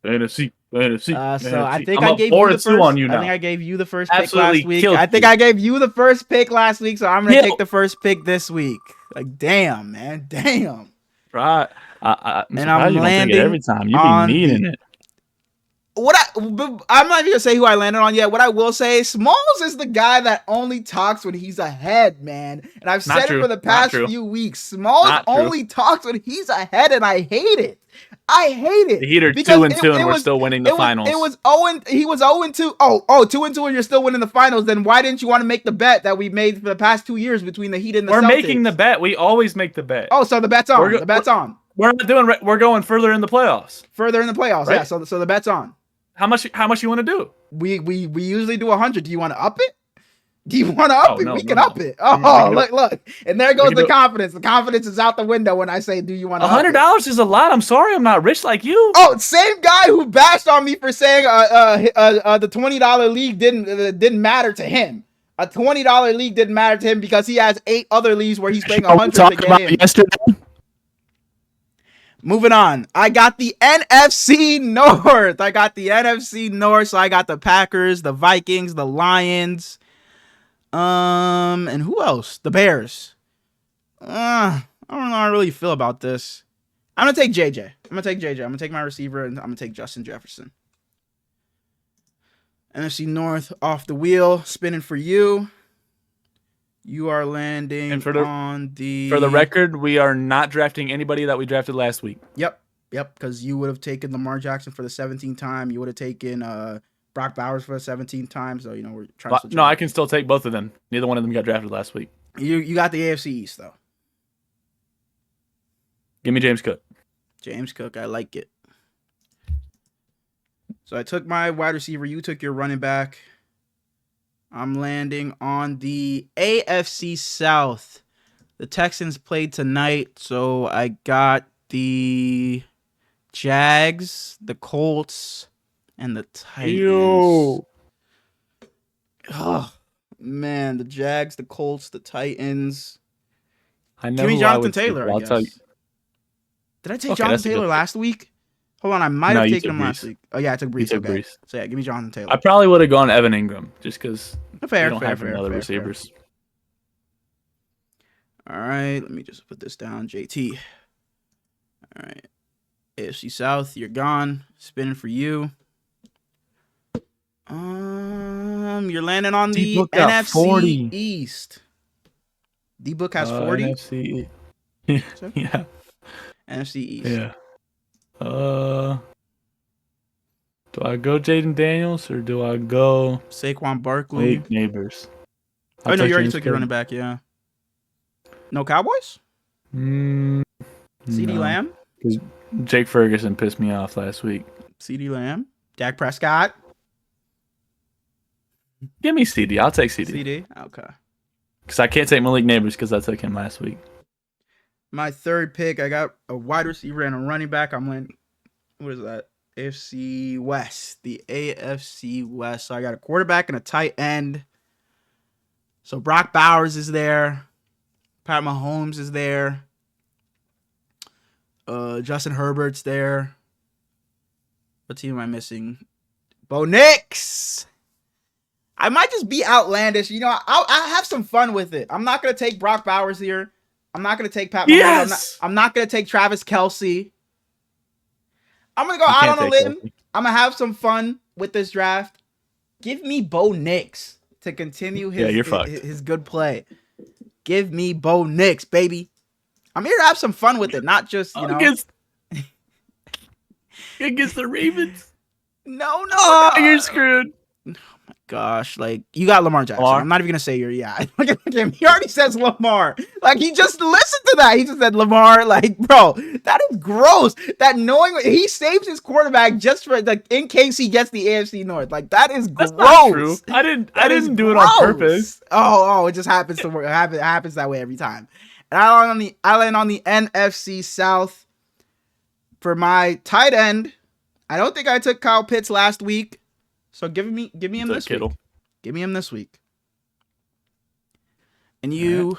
Fantasy. So I think I gave you the first. I think I gave you the first pick last week. I think I gave you the first pick last week, so I'm gonna take the first pick this week. Like, damn, man, damn. Right. And I'm landing every time. You be needing it. I'm not even gonna say who I landed on yet. What I will say, Smallz is the guy that only talks when he's ahead, man. And I've said it for the past few weeks. Smallz only talks when he's ahead, and I hate it. I hate it. The Heater 2-2, and we're still winning the finals. He was 0-2. Oh, 2-2, and you're still winning the finals. Then why didn't you want to make the bet that we made for the past 2 years between the Heat and the Celtics? We're making the bet. We always make the bet. Oh, so the bet's on. The bet's on. We're going further in the playoffs. Further in the playoffs, right? Yeah. So the bet's on. How much you want to do? We usually do 100. Do you want to up it? Do you want to up it? We can up it. Oh, look. And there goes the confidence. The confidence is out the window when I say, do you want to $100 is a lot. I'm sorry I'm not rich like you. Oh, same guy who bashed on me for saying the $20 league didn't matter to him. A $20 league didn't matter to him because he has 8 other leagues where he's paying 100 to get in. Yesterday? Moving on. I got the NFC North. So I got the Packers, the Vikings, the Lions. And who else? The Bears. I don't know how I really feel about this. I'm going to take JJ. I'm going to take my receiver, and I'm going to take Justin Jefferson. NFC North off the wheel, spinning for you. You are landing on the... For the record, we are not drafting anybody that we drafted last week. Yep, because you would have taken Lamar Jackson for the 17th time. You would have taken Brock Bowers for the 17th time. So, we're trying to... No, I can still take both of them. Neither one of them got drafted last week. You got the AFC East, though. Give me James Cook. James Cook, I like it. So I took my wide receiver. You took your running back. I'm landing on the AFC South. The Texans played tonight, so I got the Jags, the Colts, and the Titans. Ew. Oh, man, the Jags, the Colts, the Titans. I know. Give me Jonathan Taylor, I guess. Tell you. Did I take Jonathan Taylor last week? Hold on, I might have taken him last week. Oh, yeah, I took Brees. Okay. Brees. So, yeah, give me Jonathan Taylor. I probably would have gone Evan Ingram just because we don't have other receivers. All right, let me just put this down. JT. All right. AFC South, you're gone. Spinning for you. You're landing on the NFC 40. East. D-Book has 40? NFC. Yeah. NFC East. Yeah. Do I go Jaden Daniels or do I go Saquon Barkley? Neighbors. Oh, no, you already took your running back, yeah. No Cowboys? CD Lamb? Because Jake Ferguson pissed me off last week. CD Lamb? Dak Prescott? Give me CD. I'll take CD. CD? Okay. Because I can't take Malik Neighbors because I took him last week. My third pick, I got a wide receiver and a running back. I'm landing. What is that? AFC West. The AFC West. So I got a quarterback and a tight end. So Brock Bowers is there. Pat Mahomes is there. Justin Herbert's there. What team am I missing? Bo Nix. I might just be outlandish. You know, I'll have some fun with it. I'm not going to take Brock Bowers here. I'm not going to take Pat Mahomes. Yes! I'm not going to take Travis Kelce. I'm going to go out on a limb. I'm going to have some fun with this draft. Give me Bo Nix to continue his good play. Give me Bo Nix, baby. I'm here to have some fun with it, not just, you know. Against the Ravens. No. You're screwed. Oh my gosh, like you got Lamar Jackson. I'm not even gonna say Look at him. He already says Lamar. Like he just listened to that. He just said Lamar. Like, bro, that is gross. That knowing he saves his quarterback just for like in case he gets the AFC North. Like that is gross. That's not true. I didn't do it on purpose. Oh, it just happens to work. It happens that way every time. And I land on the NFC South for my tight end. I don't think I took Kyle Pitts last week. So give me him this week. Give me him this week. And you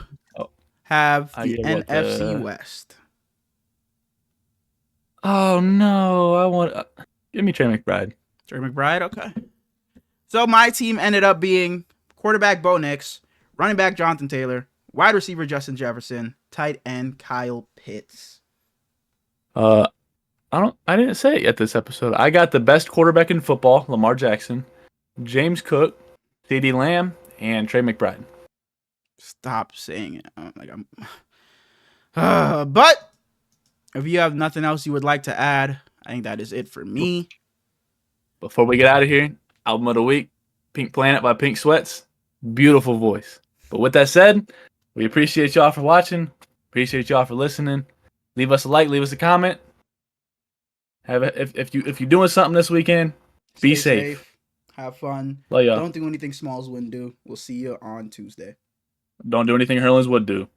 have the NFC West. Oh no, give me Trey McBride. Trey McBride, okay. So my team ended up being quarterback Bo Nix, running back Jonathan Taylor, wide receiver Justin Jefferson, tight end Kyle Pitts. I didn't say it yet this episode. I got the best quarterback in football, Lamar Jackson, James Cook, CeeDee Lamb, and Trey McBride. Stop saying it. But if you have nothing else you would like to add, I think that is it for me. Before we get out of here, album of the week, Pink Planet by Pink Sweats. Beautiful voice. But with that said, we appreciate y'all for watching. Appreciate y'all for listening. Leave us a like, leave us a comment. If you're doing something this weekend, be safe. Have fun. Love y'all. Don't do anything Smallz wouldn't do. We'll see you on Tuesday. Don't do anything Herlings would do.